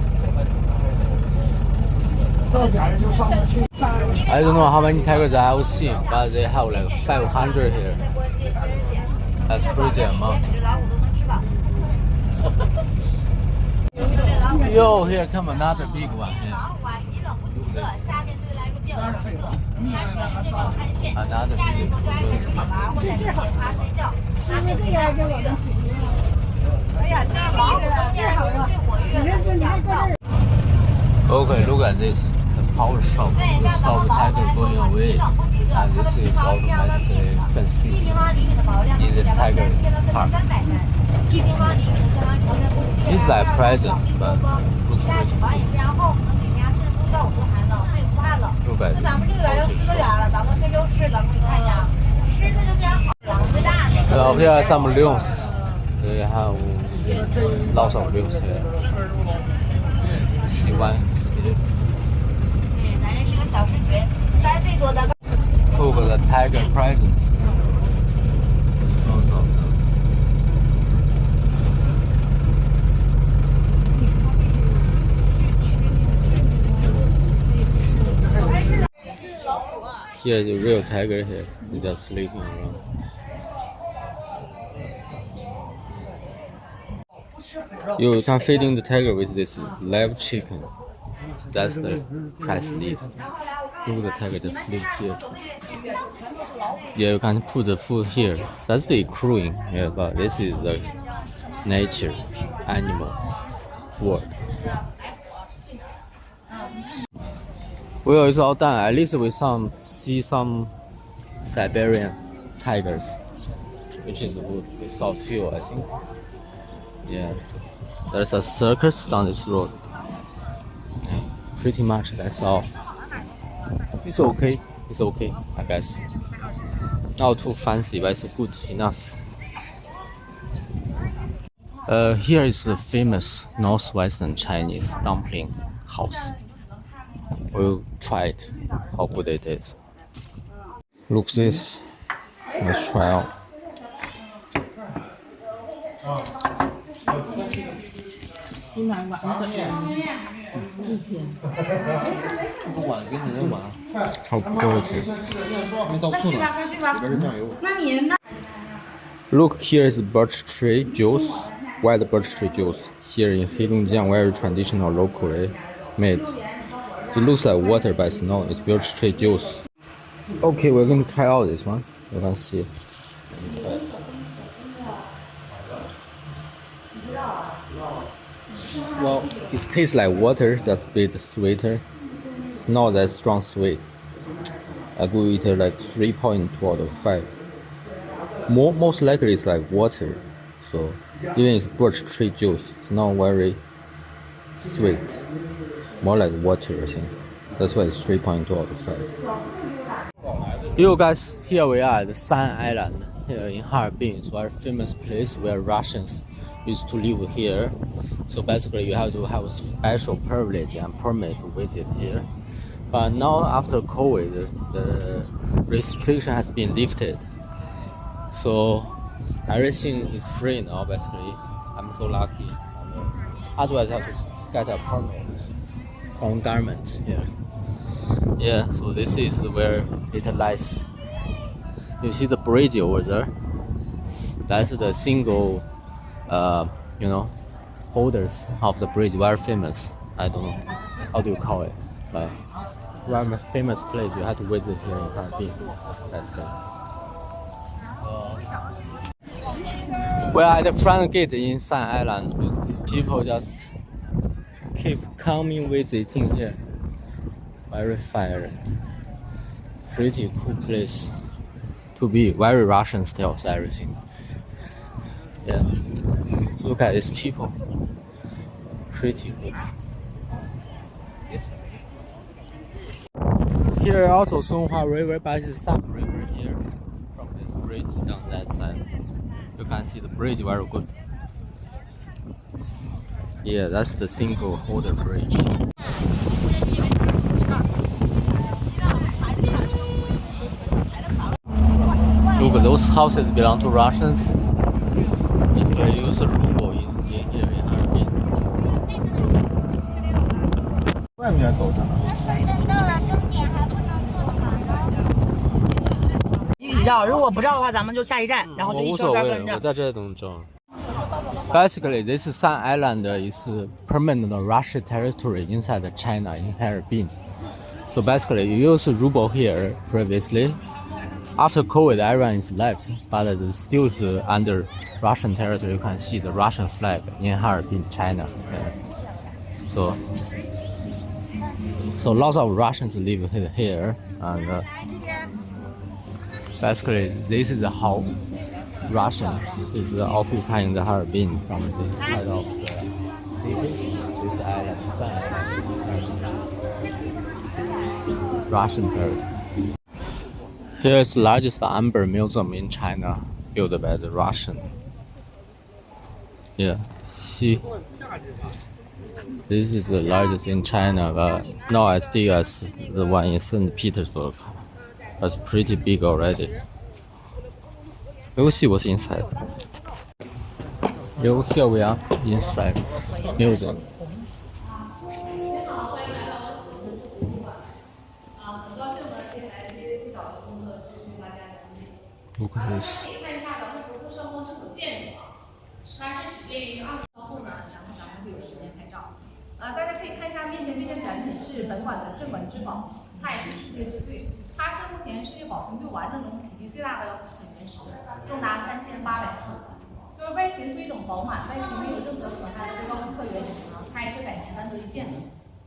I don't know how many tigers I have seen, but they have like 500 here. That's crazy amount. Yo, here come another big one here. Another big one. Okay, look at this. The power shop to stop the tiger going away. And this is automatically fencing in this tiger park. It's like present, but looks pretty cool. Look at
那咱们这个园就狮子园了，咱们非洲狮，咱们你看一下，狮子就非常好，狼最大那个。
this. Here are some lions. They have lots of lions here. See one.
对，咱这是个小狮群，3岁多的。
Look at the tiger presence. Here's a real tiger here. He's just sleeping around. You can feeding the tiger with this live chicken. That's the price list. Look, the tiger just sleep here. Yeah, you can put the food here. That's be crewing. Yeah, but this is the nature animal world. Well, it's all done. At least we see some Siberian tigers, which is good. We saw few, I think. Yeah, there's a circus down this road. Yeah, pretty much that's all. It's okay. It's okay, I guess. Not too fancy, but it's good enough. Here is the famous northwestern Chinese dumpling house. We'll try it, how good it is. Look this. Let's try out. Top quality. Look, here is birch tree juice, white birch tree juice. Here in Heilongjiang, very traditional, locally made. It looks like water, but it's not. It's birch tree juice. Okay, we're going to try out this one. You can see. Well, it tastes like water, just a bit sweeter. It's not that strong sweet. I give it like 3.2 out of 5. Most likely it's like water, so even it's birch tree juice, it's not very sweet, more like water, I think. That's why it's 3.2 out of 5. Yo guys, here we are at the Sun Island here in Harbin. It's a very famous place where Russians used to live here. So basically you have to have a special privilege and permit to visit here. But now after COVID, the restriction has been lifted. So everything is free now basically. I'm so lucky. Otherwise I have to get a permit from government here. Yeah, so this is where it lies. You see the bridge over there? That's the single, holders of the bridge, very famous. I don't know, how do you call it? But it's a very famous place. You have to visit here in Harbin. That's good. We are at the front gate in Sun Island. Look, people just keep coming visiting here. Very fire. Pretty cool place to be. Very Russian style, everything. Yeah. Look at these people. Pretty good. Here also Songhua River, but it's sub river here. From this bridge down that side. You can see the bridge very good. Yeah, that's the single holder bridge. Look, those houses belong to Russians. It's going to use a ruble in here in Harbin.
外面走着呢。
继续绕，如果不绕的话，咱们就下一站，然后就一圈圈跟着。
我在这都照。Basically, this Sun Island is permanent Russian territory inside China in Harbin. So basically, you use ruble here previously. After COVID, everyone is left, but it's still under Russian territory. You can see the Russian flag in Harbin, China. Yeah. So lots of Russians live here, and basically this is how Russia is occupying the Harbin from this side of the city. This island side, Russian territory. Here is the largest amber museum in China, built by the Russian. Yeah, see. This is the largest in China, but not as big as the one in St. Petersburg. That's pretty big already. We'll see what's inside. Here we are inside this museum. Look at this.
大家可以看一下面前这件展品是本馆的镇馆之宝，它也是世界之最。它是目前世界保存最完整、体积最大的本原石，重达3800克。就是外形规整饱满，外皮没有任何损害的这个复刻原石呢，它也是100年难得一见的。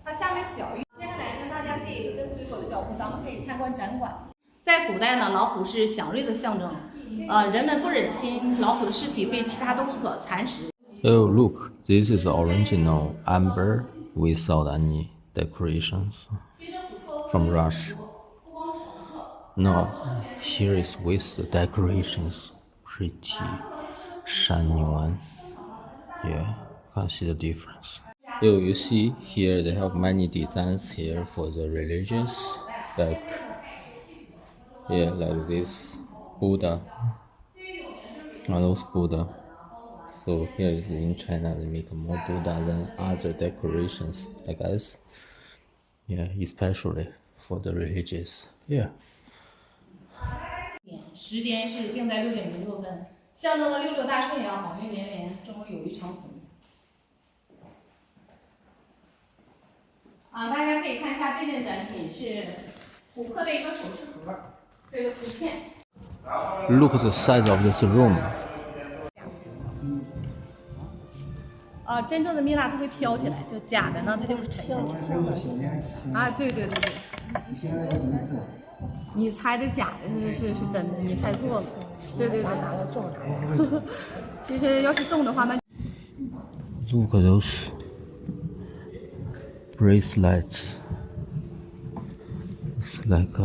它下面小于。接下来呢，大家可以跟随我的脚步，咱们可以参观展馆。在古代呢，老虎是祥瑞的象征，人们不忍心老虎的尸体被其他动物所蚕食。
Oh, look, this is original amber without any decorations from Russia. No, here is with the decorations, pretty shiny one. Yeah, can't see the difference. You see here they have many designs here for the religions, like like this Buddha and those Buddha. So here is in China they make more Buddha than other decorations, I guess. Yeah, especially for the religious. Yeah.
时间是定在6:06，象征了66大顺阳，好运连连，正如有余长存。大家可以看一下这件展品是琥珀的一个首饰盒，这个图片。
Look at the size of this room.
真正的蜜蜡它会飘起来，就假的呢它就会沉下去。对。你猜的假的是真的，你猜错了。对。其实要是中的话，那。
Look at those bracelets. It's like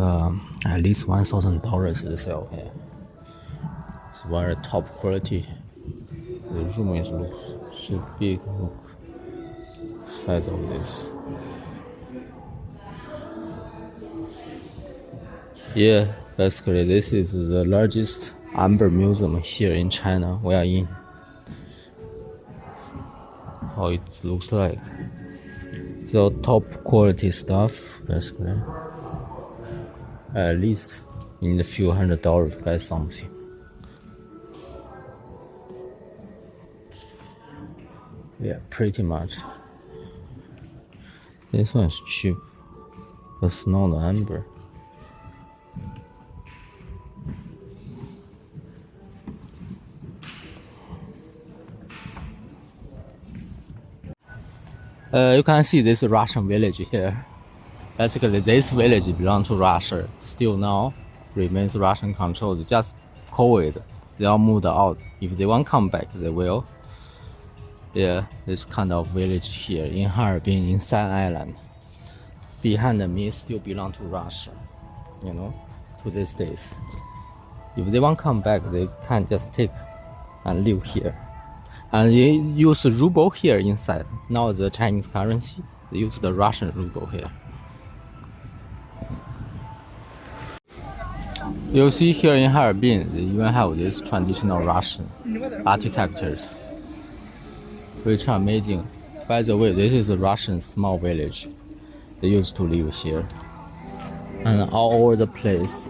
at least $1,000 they sell here. It's very top quality. The room is looks so big. Look, size of this. Yeah, basically this is the largest amber museum here in China. We are in. How it looks like. So top quality stuff, basically. At least in a few $100 to get something. Yeah, pretty much. This one's cheap. It's not amber. You can see this Russian village here. Basically, this village belongs to Russia. Still now remains Russian controlled. Just COVID, they all moved out. If they want to come back, they will. Yeah, this kind of village here in Harbin, in San Island. Behind me still belong to Russia, you know, to these days. If they want to come back, they can just take and live here. And they use ruble here inside. Now the Chinese currency, they use the Russian ruble here. You see here in Harbin, they even have this traditional Russian architectures, which are amazing. By the way, this is a Russian small village. They used to live here. And all over the place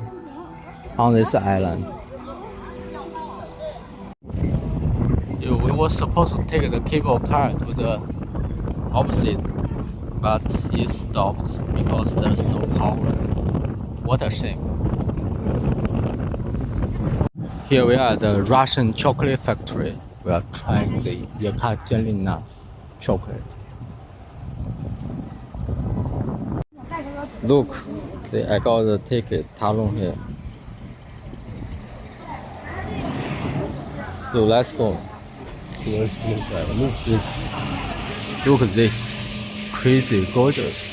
on this island. We were supposed to take the cable car to the opposite, but it stopped because there's no power. What a shame. Here we are at the Russian chocolate factory. We are trying the Yekaterina chocolate. Look, I got the ticket, talon here. So let's go. So let's look this. Look at this. Crazy gorgeous.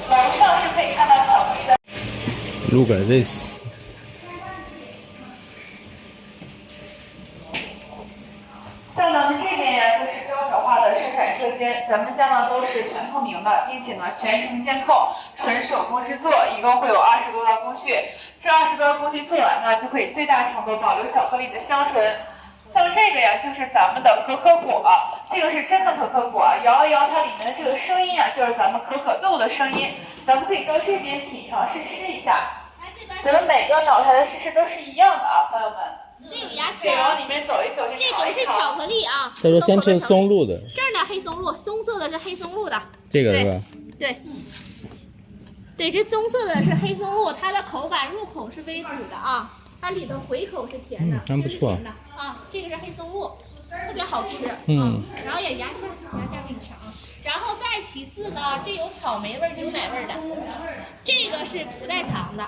楼上是可以看到巧克力的。
Look at this.
像咱们这边呀，就是标准化的生产车间，咱们家呢都是全透明的，并且呢全程监控，纯手工制作，一共会有20多道工序。这20多道工序做完呢，就可以最大程度保留巧克力的香醇。像这个呀，就是咱们的可可果，这个是真的可可果，摇一摇它里面的这个声音啊，就是咱们可可豆的声音。咱们可以到这边品尝试吃一下。咱们每个脑台的试吃都是一样的啊，朋友们。
这个牙
可以往里面走一走，去尝一尝。
这个是巧克力啊。
他说先吃松露的。
这儿呢黑松露，棕色的是黑松露的。
这个是吧？
对。对，这棕色的是黑松露，它的口感入口是微苦的啊。它里头回口是甜的，
还不错
甜的啊。这个是黑松露，特别好吃。然后也牙签给你尝。然后再其次呢，这有草莓味、牛奶味的，这个是不带糖的。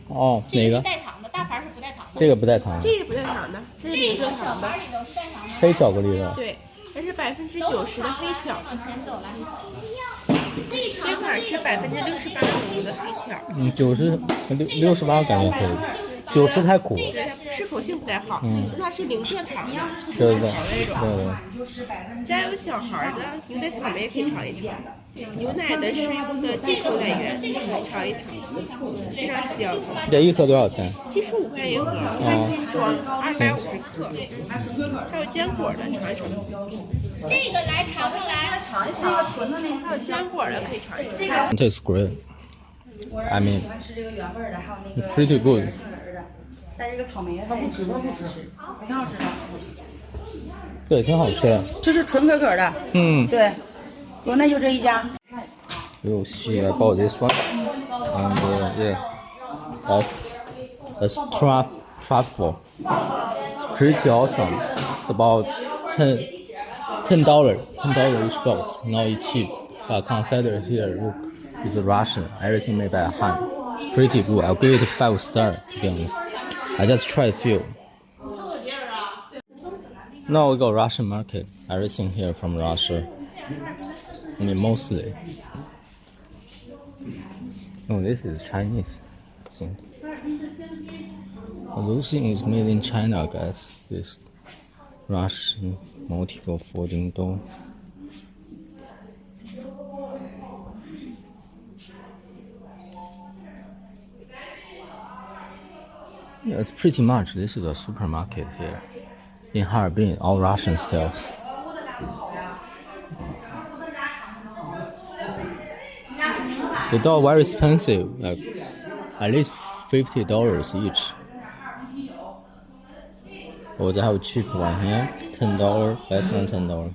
哦，哪个？
带糖的，大盘是不带糖的。
这个不带糖。
这个不带糖的，这是零蔗
小
糖的。
盘里头是带糖的。
黑巧克力的。
对，它是90%的黑巧。
往前走了。
这款是68%浓的黑巧。
68感觉可以，90太苦。
对，它适口性不太好。它是零蔗糖的，不是
对对
糖那种。
对。
家有小孩的牛奶草莓也可以尝一尝。牛奶的是用的进口奶源，尝一尝，非常香。
这一盒多少钱
？75块一盒，看斤装，250克。还有坚果的，尝一尝。
这个来尝过来，尝一尝。纯的那个，
还有坚果的可以尝一尝。
It tastes great. I mean, it's pretty good.
带这个草莓的，它不吃，挺好吃的。
对，挺好吃的。
这是纯可可的。对，国内就这一家。
We'll see about this one. And yeah, that's truffle. It's pretty awesome. It's about $10 each box. Not cheap, but consider here. Look, it's Russian. Everything made by hand. It's pretty good. I'll give it 5 stars. To be honest, I just tried a few. Now we go Russian market. Everything here from Russia. I mean, mostly. Oh, this is Chinese thing. Those things is made in China, guys. This Russian multiple folding door. Yeah, it's pretty much. This is a supermarket here in Harbin, all Russian styles. The doll very expensive, like at least $50 each. Oh, they have a cheap one here, $10, less than $10.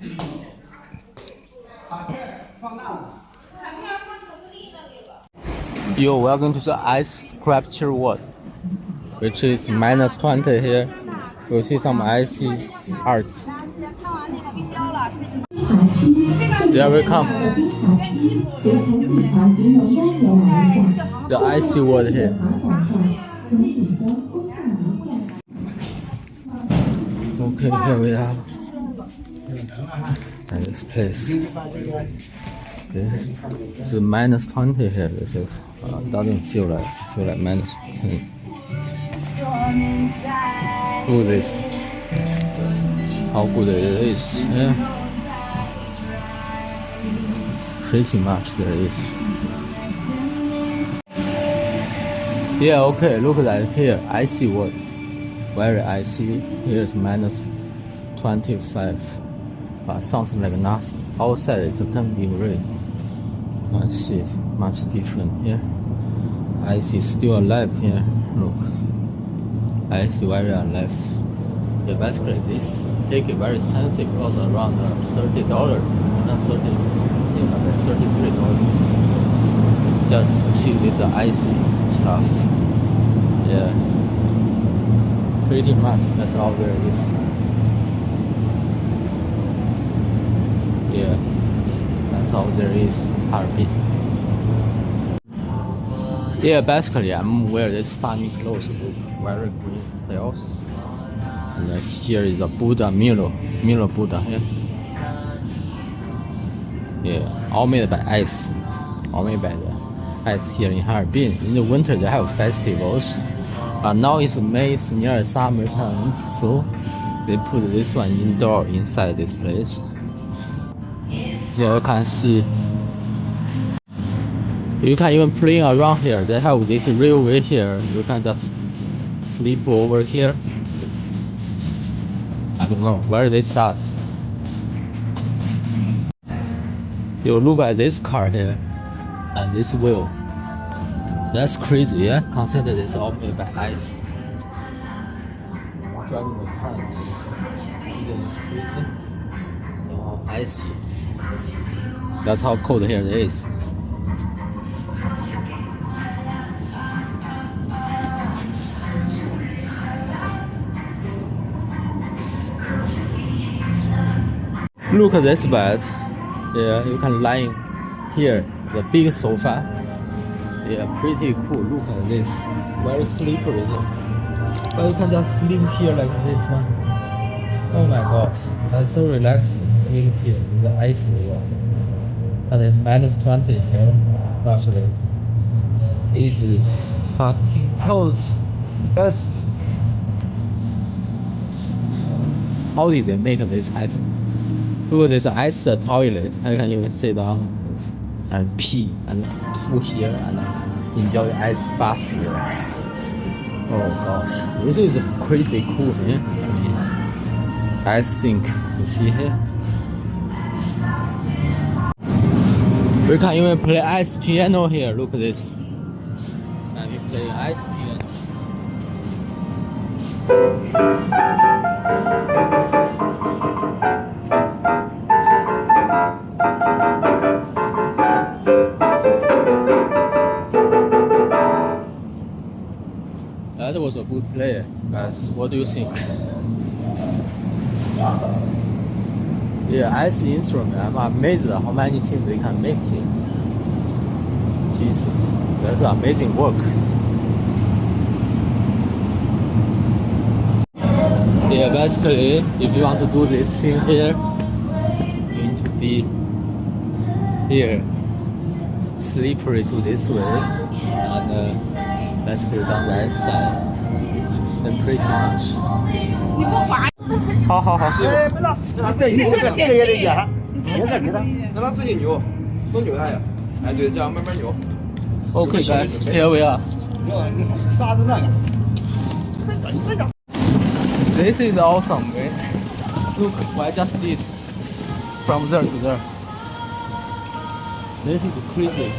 Yo, welcome to the ice sculpture world, which is -20 here. You'll see some icy arts. There we come. The icy world here. Okay, here we are. And this place. This is -20 here. This is doesn't feel like -10. Look at this. How good it is. Yeah. Pretty much there is. Yeah, okay, look at that here. Icy world. Very icy. Here's -25. But something like nothing. Outside it's 10 degree. You can see it's much different here. Icy still alive here. Look. Icy very alive. Yeah, basically this ticket very expensive, also around $30. Not 30, I think about $33. Just to see this icy stuff. Yeah. Pretty much that's all there is. Yeah. That's all there is. Harbin. Yeah, basically I'm wearing this funny clothes, look, very green styles. And here is a Buddha Milo Buddha here. Yeah, all made by ice. All made by the ice here in Harbin. In the winter they have festivals. Now it's May, it's near summertime, so they put this one indoor inside this place. Here you can see. You can even play around here. They have this railway here. You can just sleep over here. I don't know where they start. You look at this car here and this wheel. That's crazy, yeah? Consider this all made by ice. Driving the car. Isn't this crazy? So icy. That's how cold here it is. Look at this bed. Yeah, you can lie in here. The big sofa. Yeah, pretty cool. Look at this. Very slippery. But you can just sleep here like this one. Oh my god. That's so relaxing. Sleep here. The ice wall. And it's -20 here. Actually. It is fucking cold. Guys, how did they make this happen? Look, there's an ice toilet. I can even sit down and pee and poo here and enjoy ice bath here. Oh gosh, this is crazy cool, man. Ice sink, you see here? We can even play ice piano here. Look at this. And we play ice piano. That was a good play, guys. What do you think? Yeah, ice instrument. I'm amazed at how many things they can make here. Jesus, that's amazing work. Yeah, basically, if you want to do this thing here, you need to be here, slippery to this way, and basically down that side, then pretty much. 好好好。
这个也得压，别再给他，让他自己扭，多扭他呀。哎，对，这样慢慢扭。
Okay, guys, here we are.
搭着那个。
This is awesome, man. Look what I just did from there to there. This is crazy.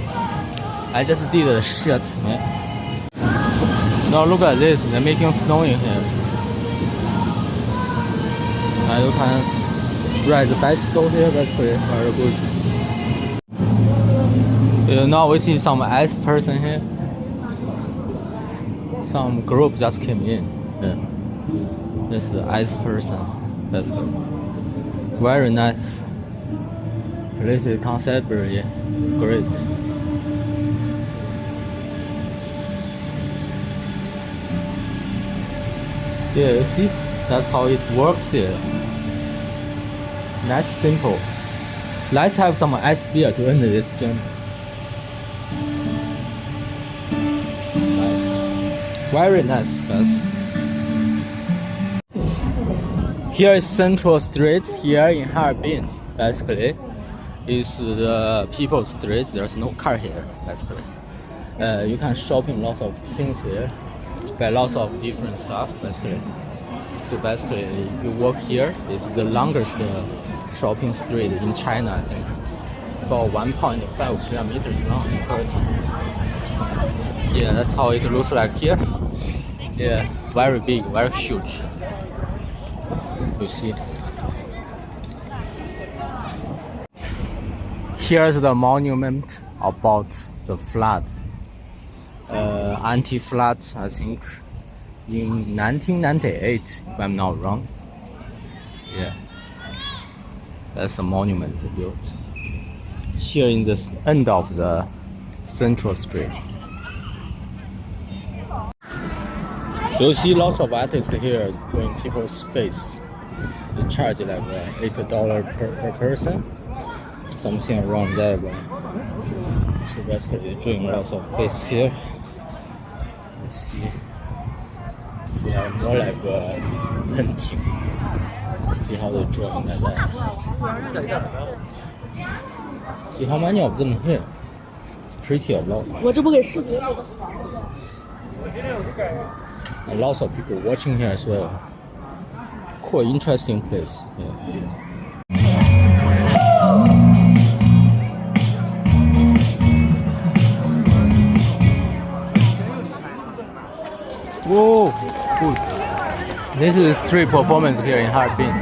I just did a shit, man. Now look at this. They're making snow in here. And you can ride the bicycle here. Basically, very good. Now we see some ice person here. Some group just came in. Yeah. This is the ice person. That's good. Very nice. Place is conceptually great. Yeah, you see? That's how it works here. Nice, simple. Let's have some ice beer to end this journey. Nice. Very nice, guys. Here is Central Street here in Harbin. Basically, is the people's street. There's no car here. Basically, you can shopping lots of things here, buy lots of different stuff. Basically, so basically, if you walk here, it's the longest shopping street in China. I think it's about 1.5 kilometers long in Turkey. Yeah, that's how it looks like here. Yeah, very big, very huge. You see. Here's the monument about the flood. Anti-flood, I think, in 1998, if I'm not wrong. Yeah. That's the monument they built. Here in the end of the Central Street. You'll see lots of artists here drawing people's face. They charge like $8 per person, something around that one. So basically, drawing lots of faces here. Let's see. They are more like painting. See how they draw like that. See how many of them here? It's pretty a lot. And lots of people watching here as well. Quite interesting place. Yeah. Whoa, cool. This is street performance here in Harbin.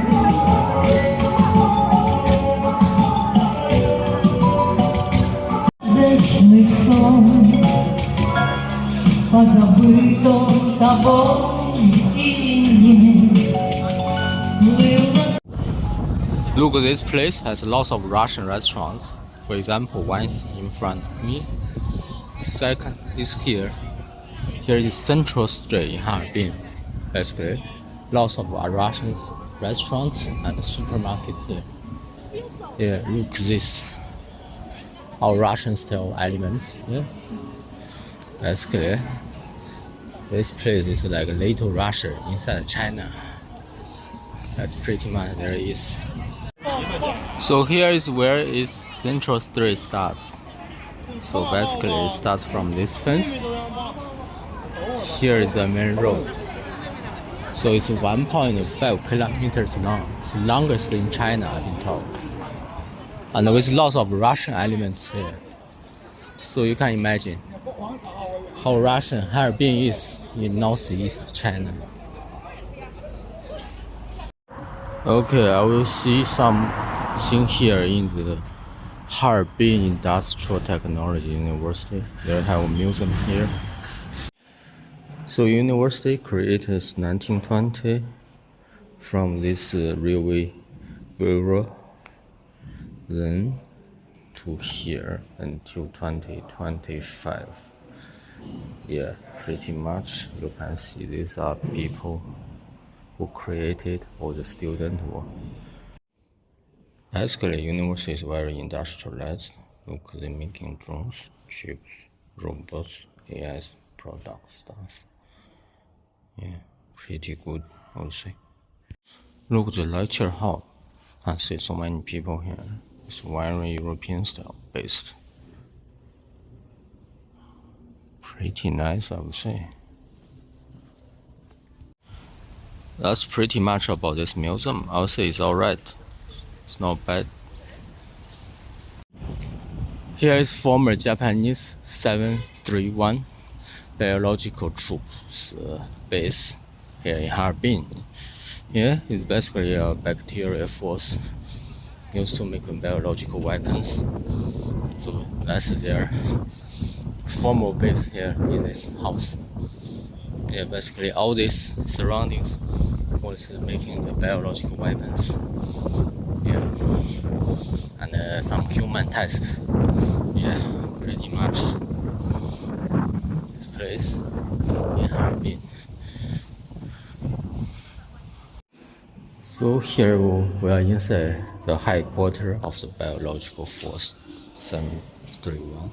Look Look, this place has lots of Russian restaurants. For example, one is in front of me. Second is here. Here is Central Street in Harbin. Basically, lots of Russian restaurants and supermarket here. Yeah, look this. All Russian style elements. Yeah. Basically, this place is like Little Russia inside China. That's pretty much there is. So here is where is Central Street starts. So basically it starts from this fence. Here is the main road. So it's 1.5 kilometers long. It's the longest in China, I've been told. And with lots of Russian elements here. So you can imagine how Russian Harbin is in northeast China. Okay, I will see something here in the Harbin Industrial Technology University. They have a museum here. So university created 1920 from this railway bureau, then to here until 2025. Yeah, pretty much you can see these are people who created all the student work. Basically, university is very industrialized. Look, they're making drones, chips, robots, AI product stuff. Yeah, pretty good, I would say. Look at the lecture hall. I see so many people here. It's very European style based. Pretty nice, I would say. That's pretty much about this museum. I would say it's alright. It's not bad. Here is former Japanese 731 biological troops base here in Harbin. Yeah, it's basically a bacterial force used to make biological weapons. So that's their formal base here in this house. Yeah, basically all these surroundings was making the biological weapons. Yeah, and some human tests. Yeah, pretty much this place in Harbin. So here we are inside the headquarters of the biological force 731.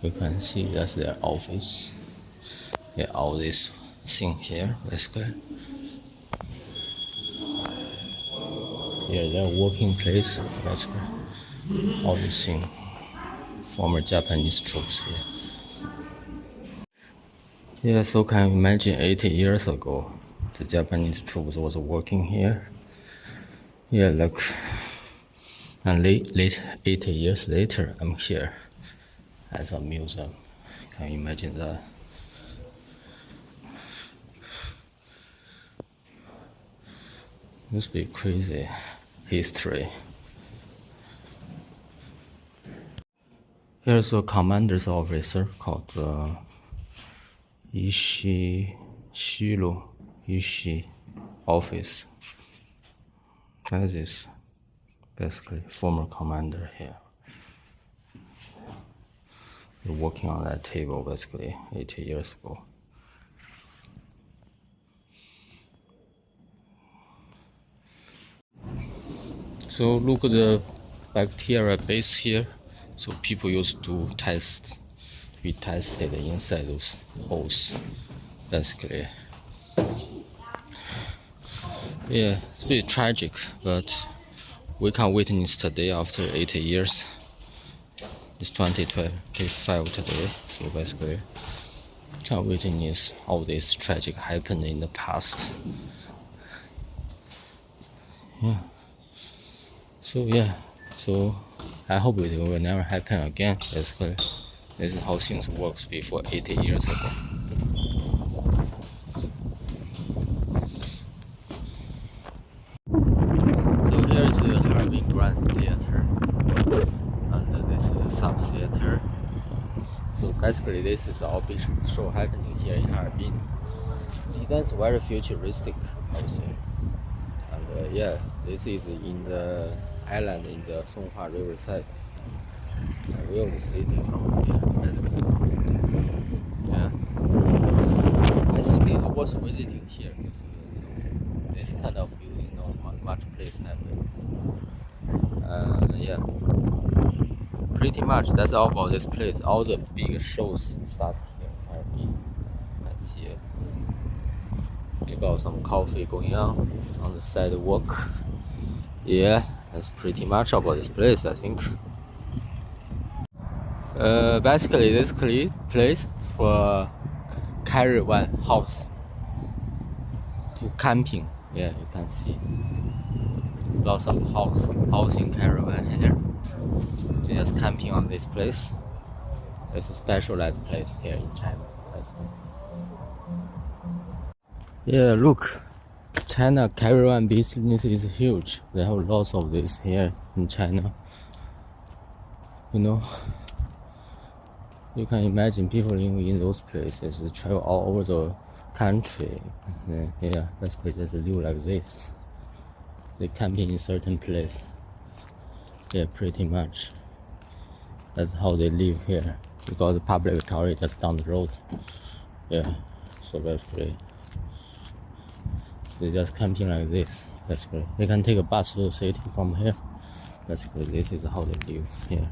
You can see that's their office. Yeah, all this thing here basically. Yeah, their working place basically. All this thing. Former Japanese troops here. Yeah, so can you imagine 80 years ago the Japanese troops was working here. Yeah, look. And late 80 years later I'm here as a museum. Can you imagine that? Must be crazy history. Here's a commander's officer called Ishii office. That is basically former commander here. They're working on that table basically 80 years ago. So look at the bacteria base here. So people used to be tested inside those holes, basically. Yeah, it's a bit tragic, but we can witness today after 80 years. It's 2025 today, so basically can witness all this tragic happened in the past. Yeah. So I hope it will never happen again. Basically, this is how things works before 80 years ago. So here is the Harbin Grand Theater, and this is the sub theater. So basically, this is our big show happening here in Harbin. That's very futuristic, I would say. And Yeah, this is in the island in the Songhua Riverside. I will see it from here. That's cool. Yeah, I think it's worth visiting here because this kind of building not much place have it. Yeah, pretty much that's all about this place. All the big shows start here. Harbin. You can see it. We got some coffee going on the sidewalk. Yeah, that's pretty much about this place, I think. Basically, this place is for caravan house to camping. Yeah, you can see lots of housing caravan here. Just camping on this place. It's a specialized place here in China. Yeah, look, China caravan business is huge. They have lots of this here in China. You can imagine people living in those places. They travel all over the country. Yeah, basically just live like this. They camping in certain place. Yeah, pretty much. That's how they live here. Because the public toilet just down the road. Yeah, so basically they just camping like this. Basically, they can take a bus to the city from here. Basically, this is how they live here.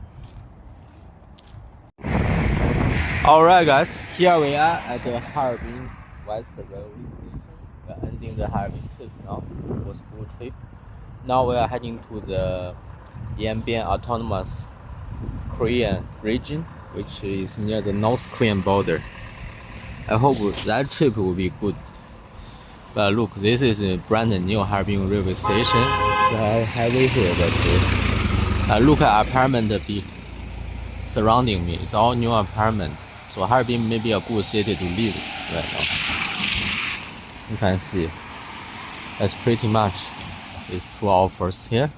Alright guys, here we are at the Harbin West Railway Station. We are ending the Harbin trip now. It was a good trip. Now we are heading to the Yanbian Autonomous Korean region, which is near the North Korean border. I hope that trip will be good. But look, this is a brand new Harbin railway station. The highway here, but look at apartment surrounding me. It's all new apartment. So Harbin may be a good city to live right now. You can see that's pretty much these two offers here.